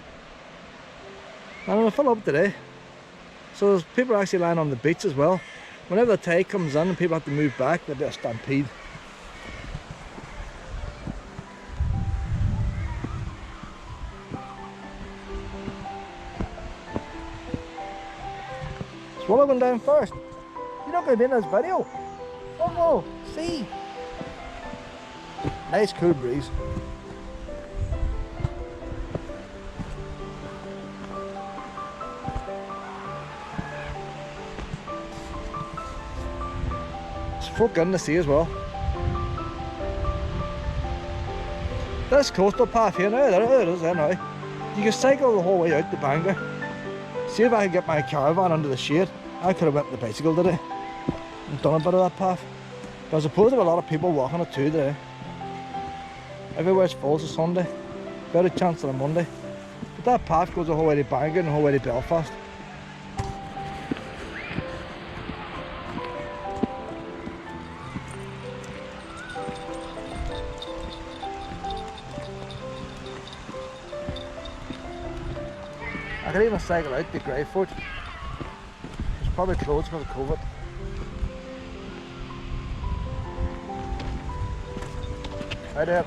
and it'll fill up today. So there's people actually lying on the beach as well. Whenever the tide comes in and people have to move back, there'll be a stampede. Swallow going down first. You're not going to be in this video. Oh no, see. Nice cool breeze. There's folk in the sea as well. This coastal path here now, there it is there now. You can cycle the whole way out to Bangor. See if I could get my caravan under the shade. I could have went the bicycle today and done a bit of that path. But I suppose there were a lot of people walking it too today. Everywhere's full, it's a Sunday. Better chance than a Monday. But that path goes the whole way to Bangor and the whole way to Belfast. I could even cycle out to Crawford. It's probably closed because of COVID. Right there.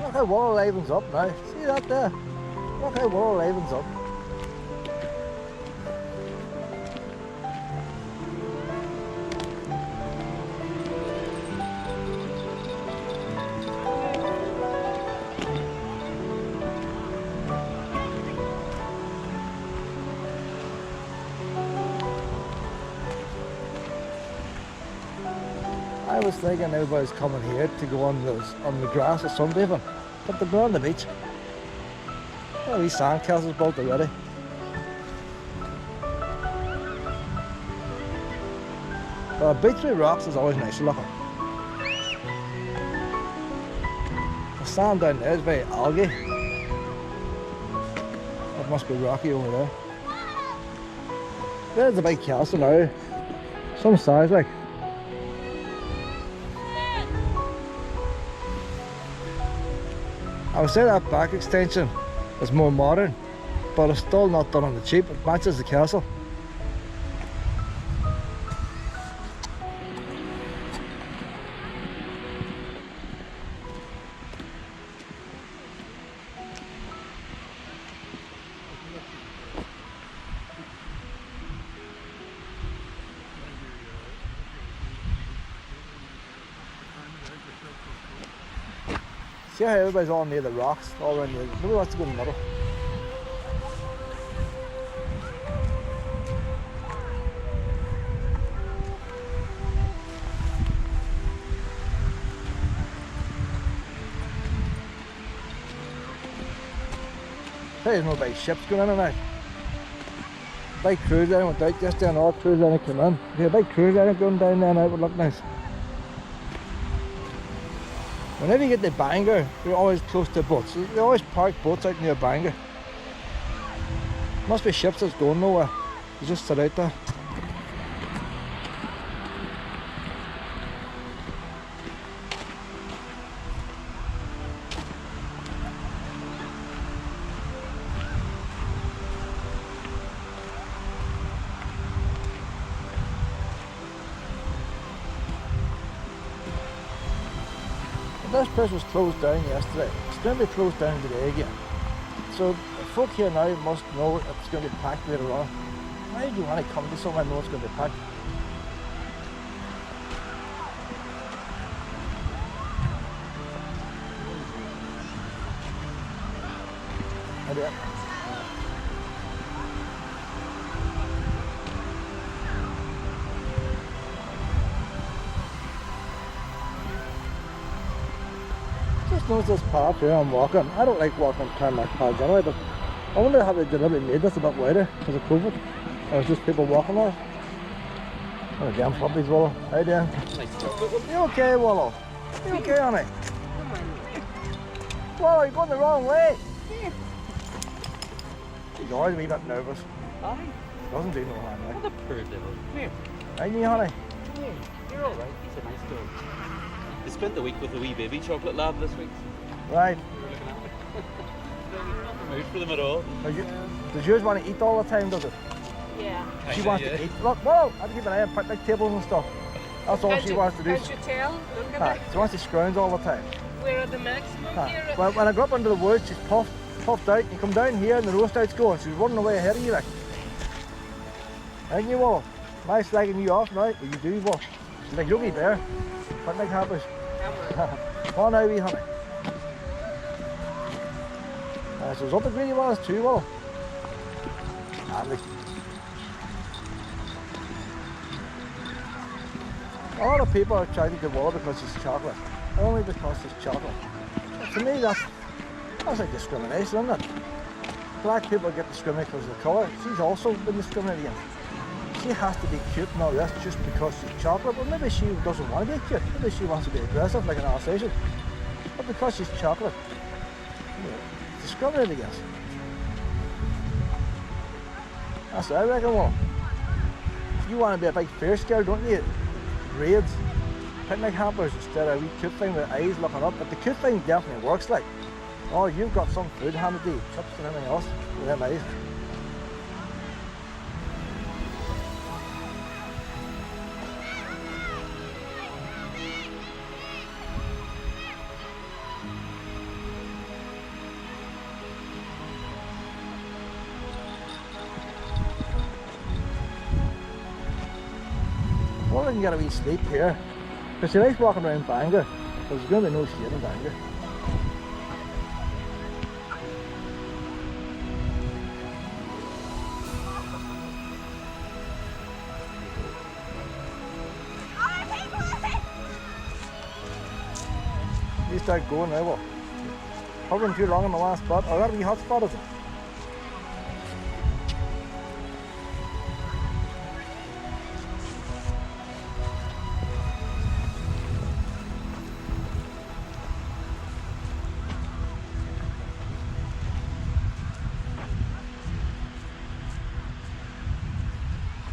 Look how Waller livens up now. See that there? Look how Waller livens up. I was thinking everybody's coming here to go on the grass or sunbathing, but they're going on the beach. Oh, these sandcastles built already. But a beach with rocks is always nice looking. The sand down there is very algae. That must be rocky over there. There's the big castle now. Some size like. I would say that back extension is more modern, but it's still not done on the cheap. It matches the castle. See how everybody's all near the rocks, all around the. Nobody wants to go in the middle. There's no big ships going in and out. big cruise line went out yesterday and all cruise line came in. If you had a big cruise line going down there now, it would look nice. Whenever you get the Bangor, you're always close to boats. They always park boats out near Bangor. Must be ships that's going nowhere. They just sit out there. This place was closed down yesterday. It's going to be closed down today again. So the folk here now must know it's going to be packed later on. Why do you want to come to somewhere and know it's going to be packed? Yeah. Just notice this path here I'm walking. I don't like walking tarmac paths anyway, but I wonder how they deliberately made this a bit wider because of COVID. Or it's just people walking on it. Oh, damn puppies, Wallow. How you doing? You okay, Wallow? You okay, honey? Wallow, you're going the wrong way. He's always a wee bit nervous. Aye. Doesn't do no harm, What like. a poor devil. Come here. Ain't you, honey? Come here. You're alright. He's a nice dog. They spent the week with the wee baby chocolate lab this week. Right. We were looking at me. No mood for them at all. Does yours want to eat all the time, does it? Yeah. She Kinda, wants yeah. to eat. Look, whoa! I have to keep an eye on picnic tables and stuff. That's all she wants to do. Can't you tell? Look at Aye, it. she wants to scrounge all the time. We're at the maximum Aye. here. When I go up into the woods, she's puffed out. You come down here and the roast out's going. She's running away ahead of you, like. Ain't you, Wallow? Am I slagging you off now? Well, you do, Wallow. She's like Yogi Bear. Picnic happers. Come on now, wee honey. So it's up the greedy ones too, Wallow. Handy. A lot of people are trying to get Wallow because it's chocolate. Only because it's chocolate. To me, that's like discrimination, isn't it? Black people get discriminated because of the colour. She's also been discriminated against. She has to be cute and all this just because she's chocolate. Well, maybe she doesn't want to be cute. Maybe she wants to be aggressive like an Alsatian. But because she's chocolate, discriminated against. That's what I reckon, well. You want to be a big fierce girl, don't you? Raids, picnic hampers instead of a wee cute thing with eyes looking up. But the cute thing definitely works, like. Oh, you've got some food handed to you, chips and everything else with them eyes. Well, I can get a wee sleep here. Because she likes walking around Bangor. Because there's going to be no shade in Bangor. You start going now, what? Hovering too long in the last spot. Oh, that'll be hot spot, is it?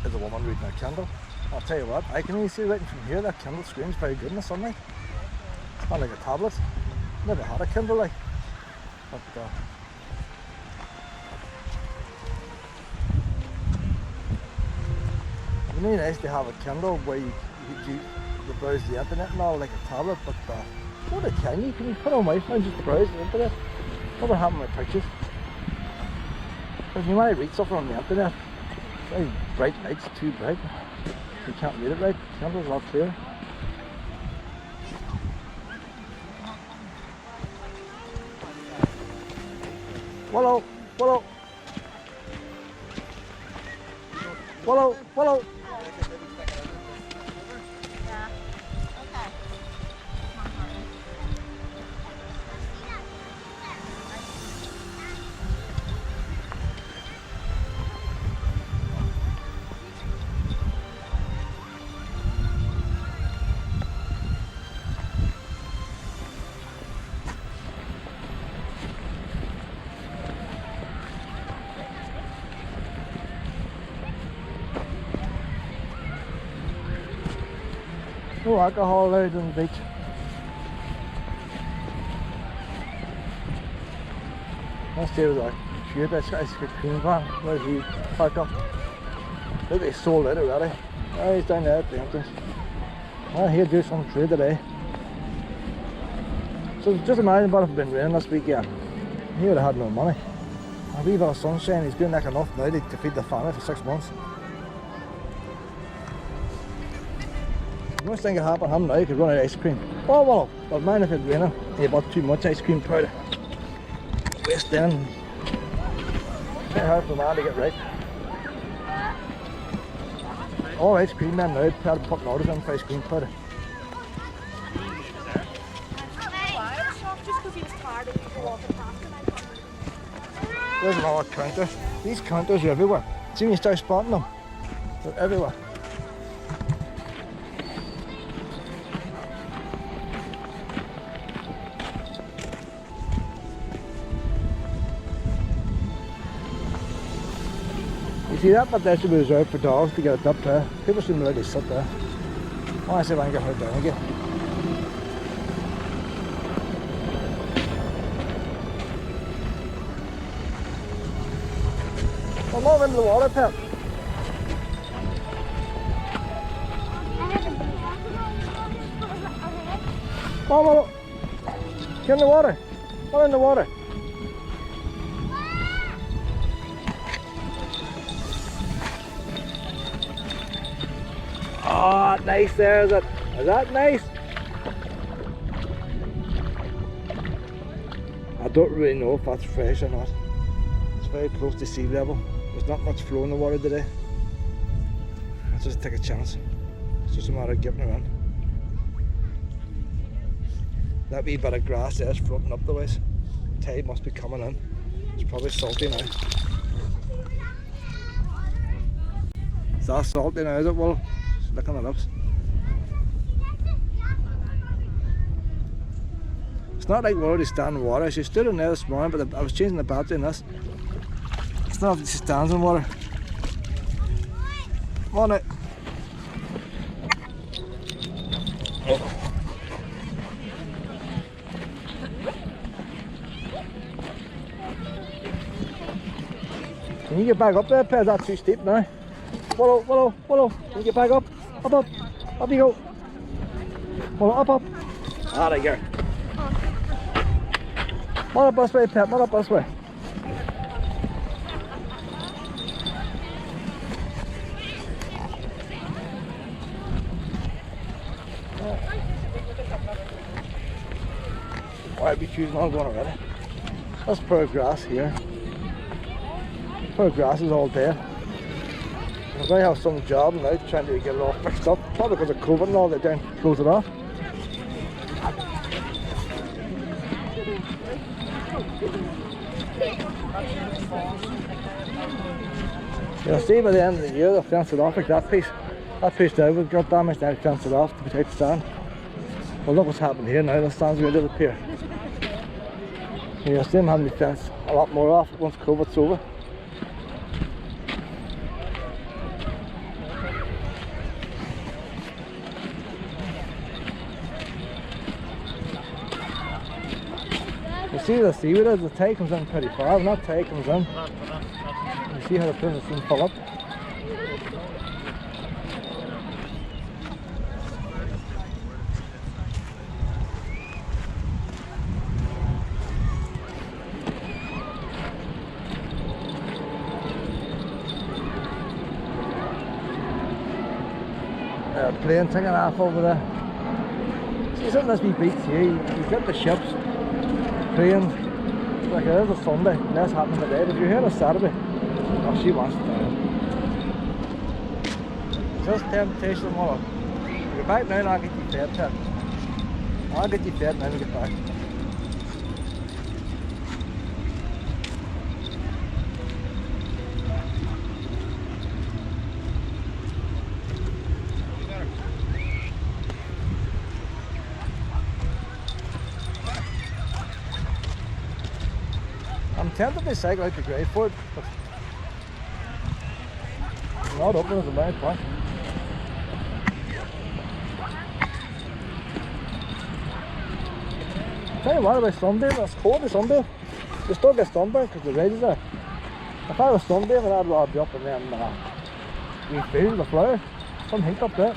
There's a woman reading a candle. I'll tell you what, I can only see writing from here. That candle screams very good in the sunlight. It's not like a tablet. Never had a Kindle like. But, it'd be nice to have a Kindle where you browse the internet and all like a tablet, but what can you put on Wi-Fi and just browse the internet? What would happen with pictures? Because you might read something on the internet, very bright lights, too bright. You can't read it right. The Kindle's a lot clearer. Wallow, Wallow, Wallow, Wallow. Yeah. Okay. No alcohol allowed on the beach. Let's see, there's a few bits. It's a cream van. Where's he parked up? Look, they sold out already. Oh, he's down there at the entrance. Oh, he'll do some trade today. So just imagine what if it had been raining this weekend. He would have had no money. A wee bit of sunshine, he's doing like enough now to feed the family for 6 months. The worst thing could happen to him now, he could run out of ice cream. Oh well, but mind if it's raining, he bought too much ice cream powder. Waste then. Very hard for a man to get right. All ice cream men now started putting orders in for ice cream powder. Just because he was tired of people walking past him. There's another counter. These counters are everywhere. See when you start spotting them? They're everywhere. You see that, but that should be reserved for dogs to get it up there. People shouldn't really sit there. I want to see if I can get her down again. Come on into the water, Pep. Come on, get in the water. Come in the water. Oh, nice there, is it? Is that nice? I don't really know if that's fresh or not. It's very close to sea level. There's not much flow in the water today. Let's just take a chance. It's just a matter of getting around. That wee bit of grass there is floating up the ways. Tide must be coming in. It's probably salty now. Is that salty now, is it? Well, just look on the lips. It's not like we're already standing in water. She stood in there this morning, but I was changing the battery in this. It's not that she stands in water. Come on out. Can you get back up there, Pez? That's too steep now. Willow, Willow, Willow. Can you get back up? Up, up. Up you go. Willow, up, up. Ah, there you go. Come on up this way, Pep. Come on up this way. Alright, be choosing all going already. That's poor grass here. Poor grass is all dead. If they have some job now trying to get it all fixed up, probably because of COVID and all, they're down to close it off. You'll see by the end of the year they'll fence it off like that piece. That piece there would got damaged, now fence it off to protect the stand. Well, look what's happened here now, the stand's going to disappear. You'll see them having to fence a lot more off once COVID's over. You see the seaweed as the tide comes in pretty far. When that tide comes in, you see how the place is soon full up. Plane taking off over there. See, something this wee beach here, you've got the ships, planes, like it is a Sunday, and that's happening today, but if you're here on a Saturday, oh, she wants to die. Just temptation, mother. You're back now and I'll get you fed, Pep. I'll get you fed and then you get back. I'm tempted to cycle out to Crawford, but it's not open as a main point. tell you what about sunbathing, it's cold to sunbathe. You still get sunburned because the ridge is there. If I was sunbathing, I'd rather be up in them wee fields, the flowers. Some heat up there.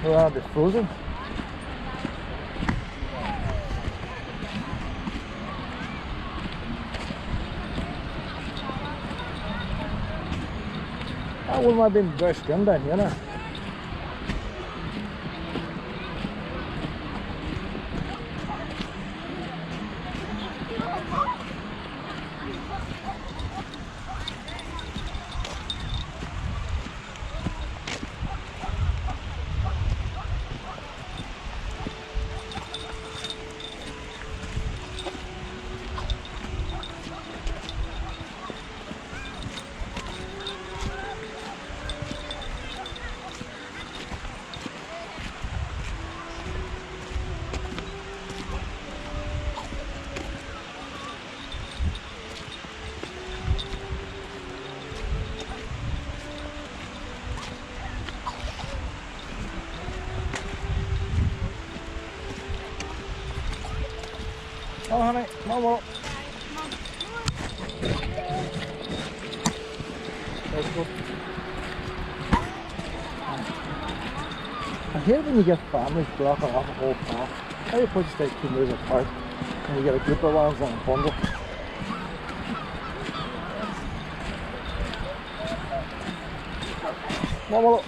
Or I'd be frozen. I wouldn't have been very skinned down here now. Oh honey, no more. Let's go. I hate when you get families blocking off a whole path. How do you put just like 2 meters apart and you get a group of ones on a bundle? No more.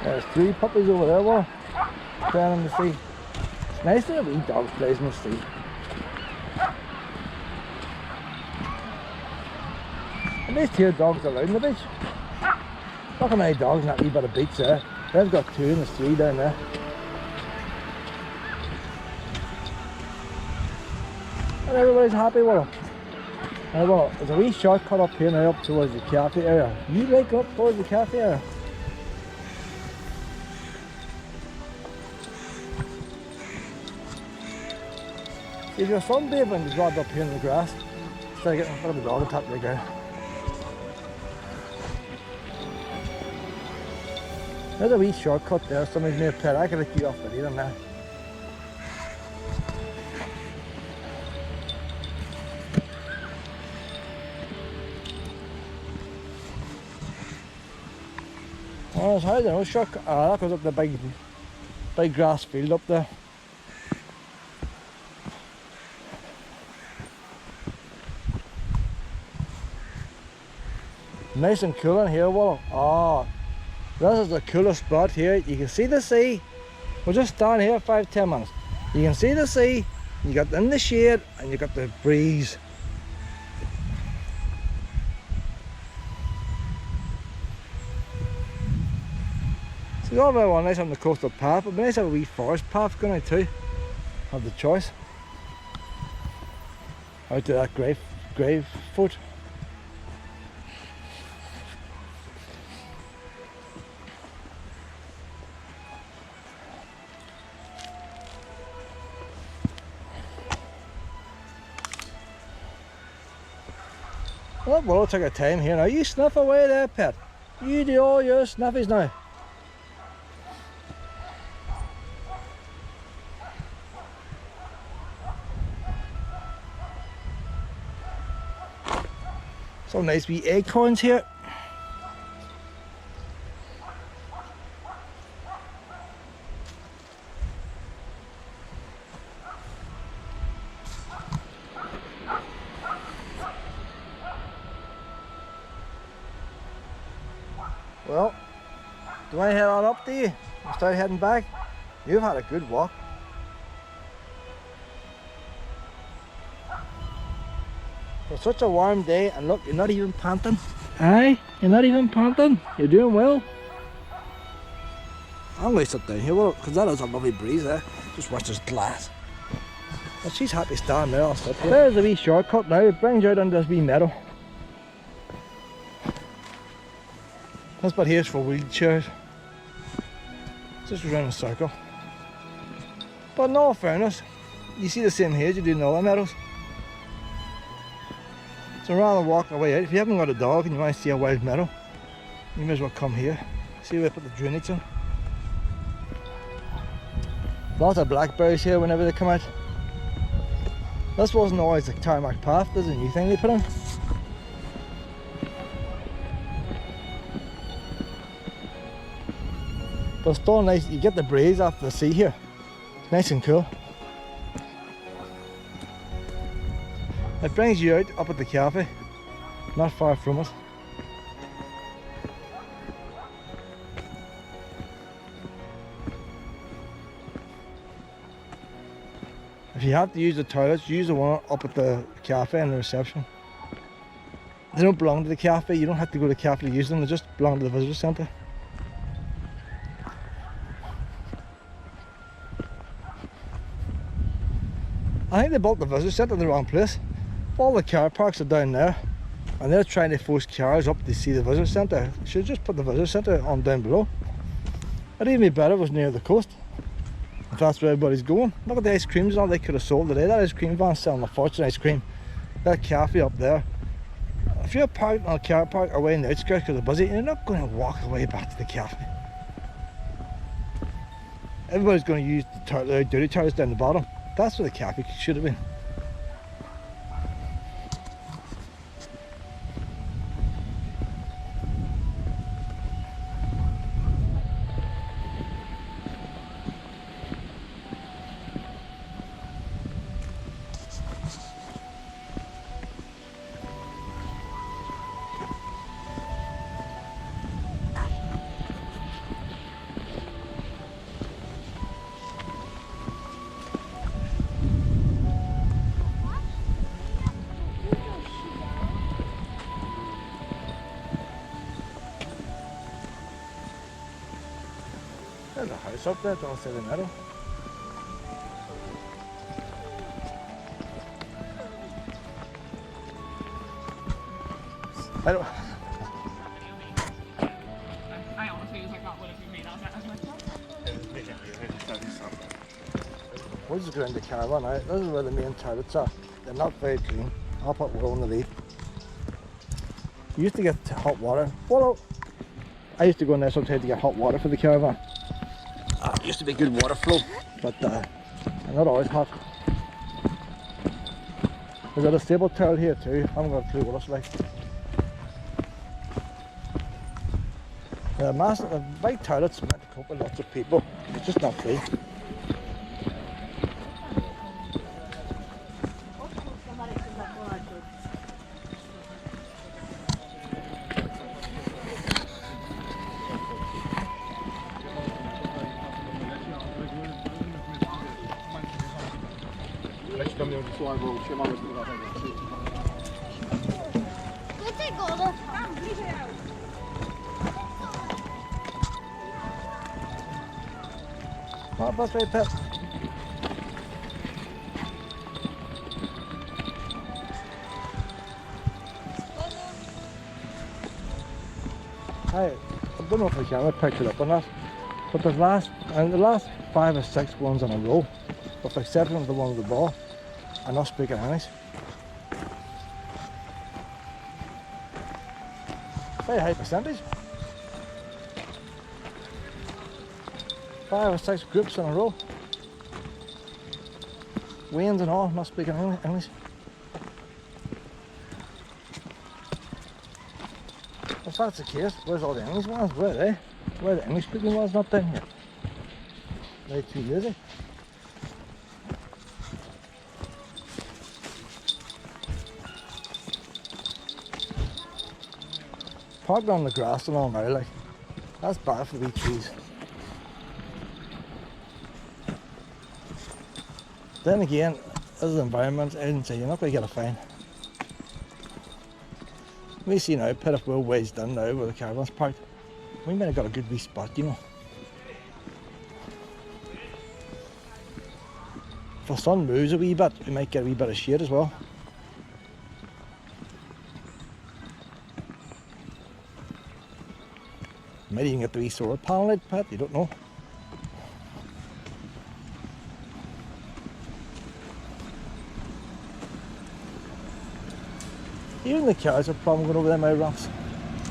There's 3 puppies over there, well, playing in the sea. It's nice to have wee dogs playing in the sea. At least here dogs are allowed in the beach. Look how many dogs in that wee bit of beach there. They've got 2 and there's 3 down there. And everybody's happy with them. And well, there's a wee shortcut up here now up towards the cafe area. You like up towards the cafe area? If you're sunbathing, just ride up here in the grass. Try getting in front of the dog and tap the ground. There's a wee shortcut there, somebody's made a pet. I could have you off the lead on that. Oh, it's hard, no shortcut. Ah, that goes up the big grass field up there. Nice and cool in here, well. Oh, this is the coolest spot here. You can see the sea. We'll just stand here 5-10 minutes. You can see the sea, you got in the shade, and you got the breeze. So it's all very well nice on the coastal path, but it'd be nice to have a wee forest path going out too. Have the choice. Out to that grave foot. Well, we'll take our time here now. You snuff away there, pet. You do all your snuffies now. Some nice wee acorns here. Well, do I head on up to you and start heading back? You've had a good walk. For such a warm day, and look, you're not even panting. Aye, you're not even panting. You're doing well. I'm going to sit down here, because that is a lovely breeze there. Just watch this glass. Well, she's happy standing there, I'll sit here. There's a wee shortcut now, it brings you out on this wee meadow. This bit here is for wheelchairs. Just around a circle. But in all fairness, you see the same here as you do in the other meadows. So rather than walking away out, if you haven't got a dog and you want to see a wild meadow, you may as well come here. See where they put the drainage in. Lots of blackberries here whenever they come out. This wasn't always the tarmac path, this is a new thing they put in. But it's still nice, you get the breeze off the sea here. It's nice and cool. It brings you out up at the cafe, not far from it. If you have to use the toilets, use the one up at the cafe and the reception. They don't belong to the cafe, you don't have to go to the cafe to use them, they just belong to the visitor centre. I think they built the visitor centre in the wrong place. All the car parks are down there and they're trying to force cars up to see the visitor centre. They should just put the visitor centre on down below. It'd even be better if it was near the coast, if that's where everybody's going. Look at the ice creams and all they could have sold today. That ice cream van selling a fortune ice cream. That cafe up there. If you're parked on a car park away in the outskirts because they're busy, you're not going to walk away back to the cafe. Everybody's going to use the dirty toilets down the bottom. That's where the cafe should have been. There's a house up there, don't say the meadow. I honestly was like, that would have been me. We'll just go into the caravan now. This is where the main toilets are. They're not very clean. I'll put wool on the leaf. You used to get hot water. Well, I used to go in there sometimes to get hot water for the caravan. It used to be good water flow, but not always hot. We've got a stable toilet here too. I haven't got a clue what it's like. The big toilet's meant to cope with lots of people. It's just not free. Oh, that's right, Pep. I don't know if the camera picked it up or not, but the last 5 or 6 ones in a row, with the exception of the one with the ball, are not speaking English. Very high percentage. 5 or 6 groups in a row. Waynes and all not speaking English. If that's the case, where's all the English ones? Where are they? Where are the English speaking ones not down here? They're too lazy. Parked on the grass and all now, like, that's bad for the wee trees. Then again, this is the environment, I didn't say you're not going to get a fine. We see now, pit if we're ways done now where the caravan's parked. We might have got a good wee spot, you know. If the sun moves a wee bit, we might get a wee bit of shade as well. Maybe you can get the wee solar panel out, Pat, you don't know. Even the cars have a problem going over them out ramps.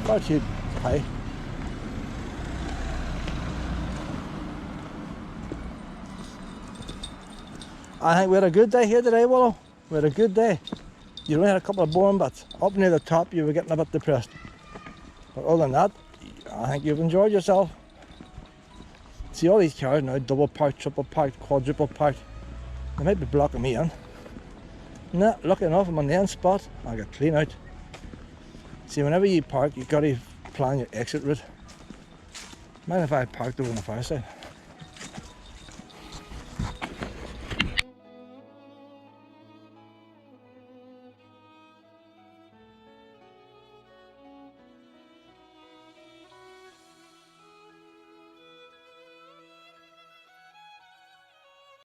Far too high. I think we had a good day here today, Willow. We had a good day. You only had a couple of boring bits. Up near the top you were getting a bit depressed. But other than that, I think you've enjoyed yourself. See all these cars now, double parked, triple parked, quadruple parked. They might be blocking me in. Nah, lucky enough I'm on the end spot. I'll get clean out. See, whenever you park, you've got to plan your exit route. Mind if I parked over on the far side?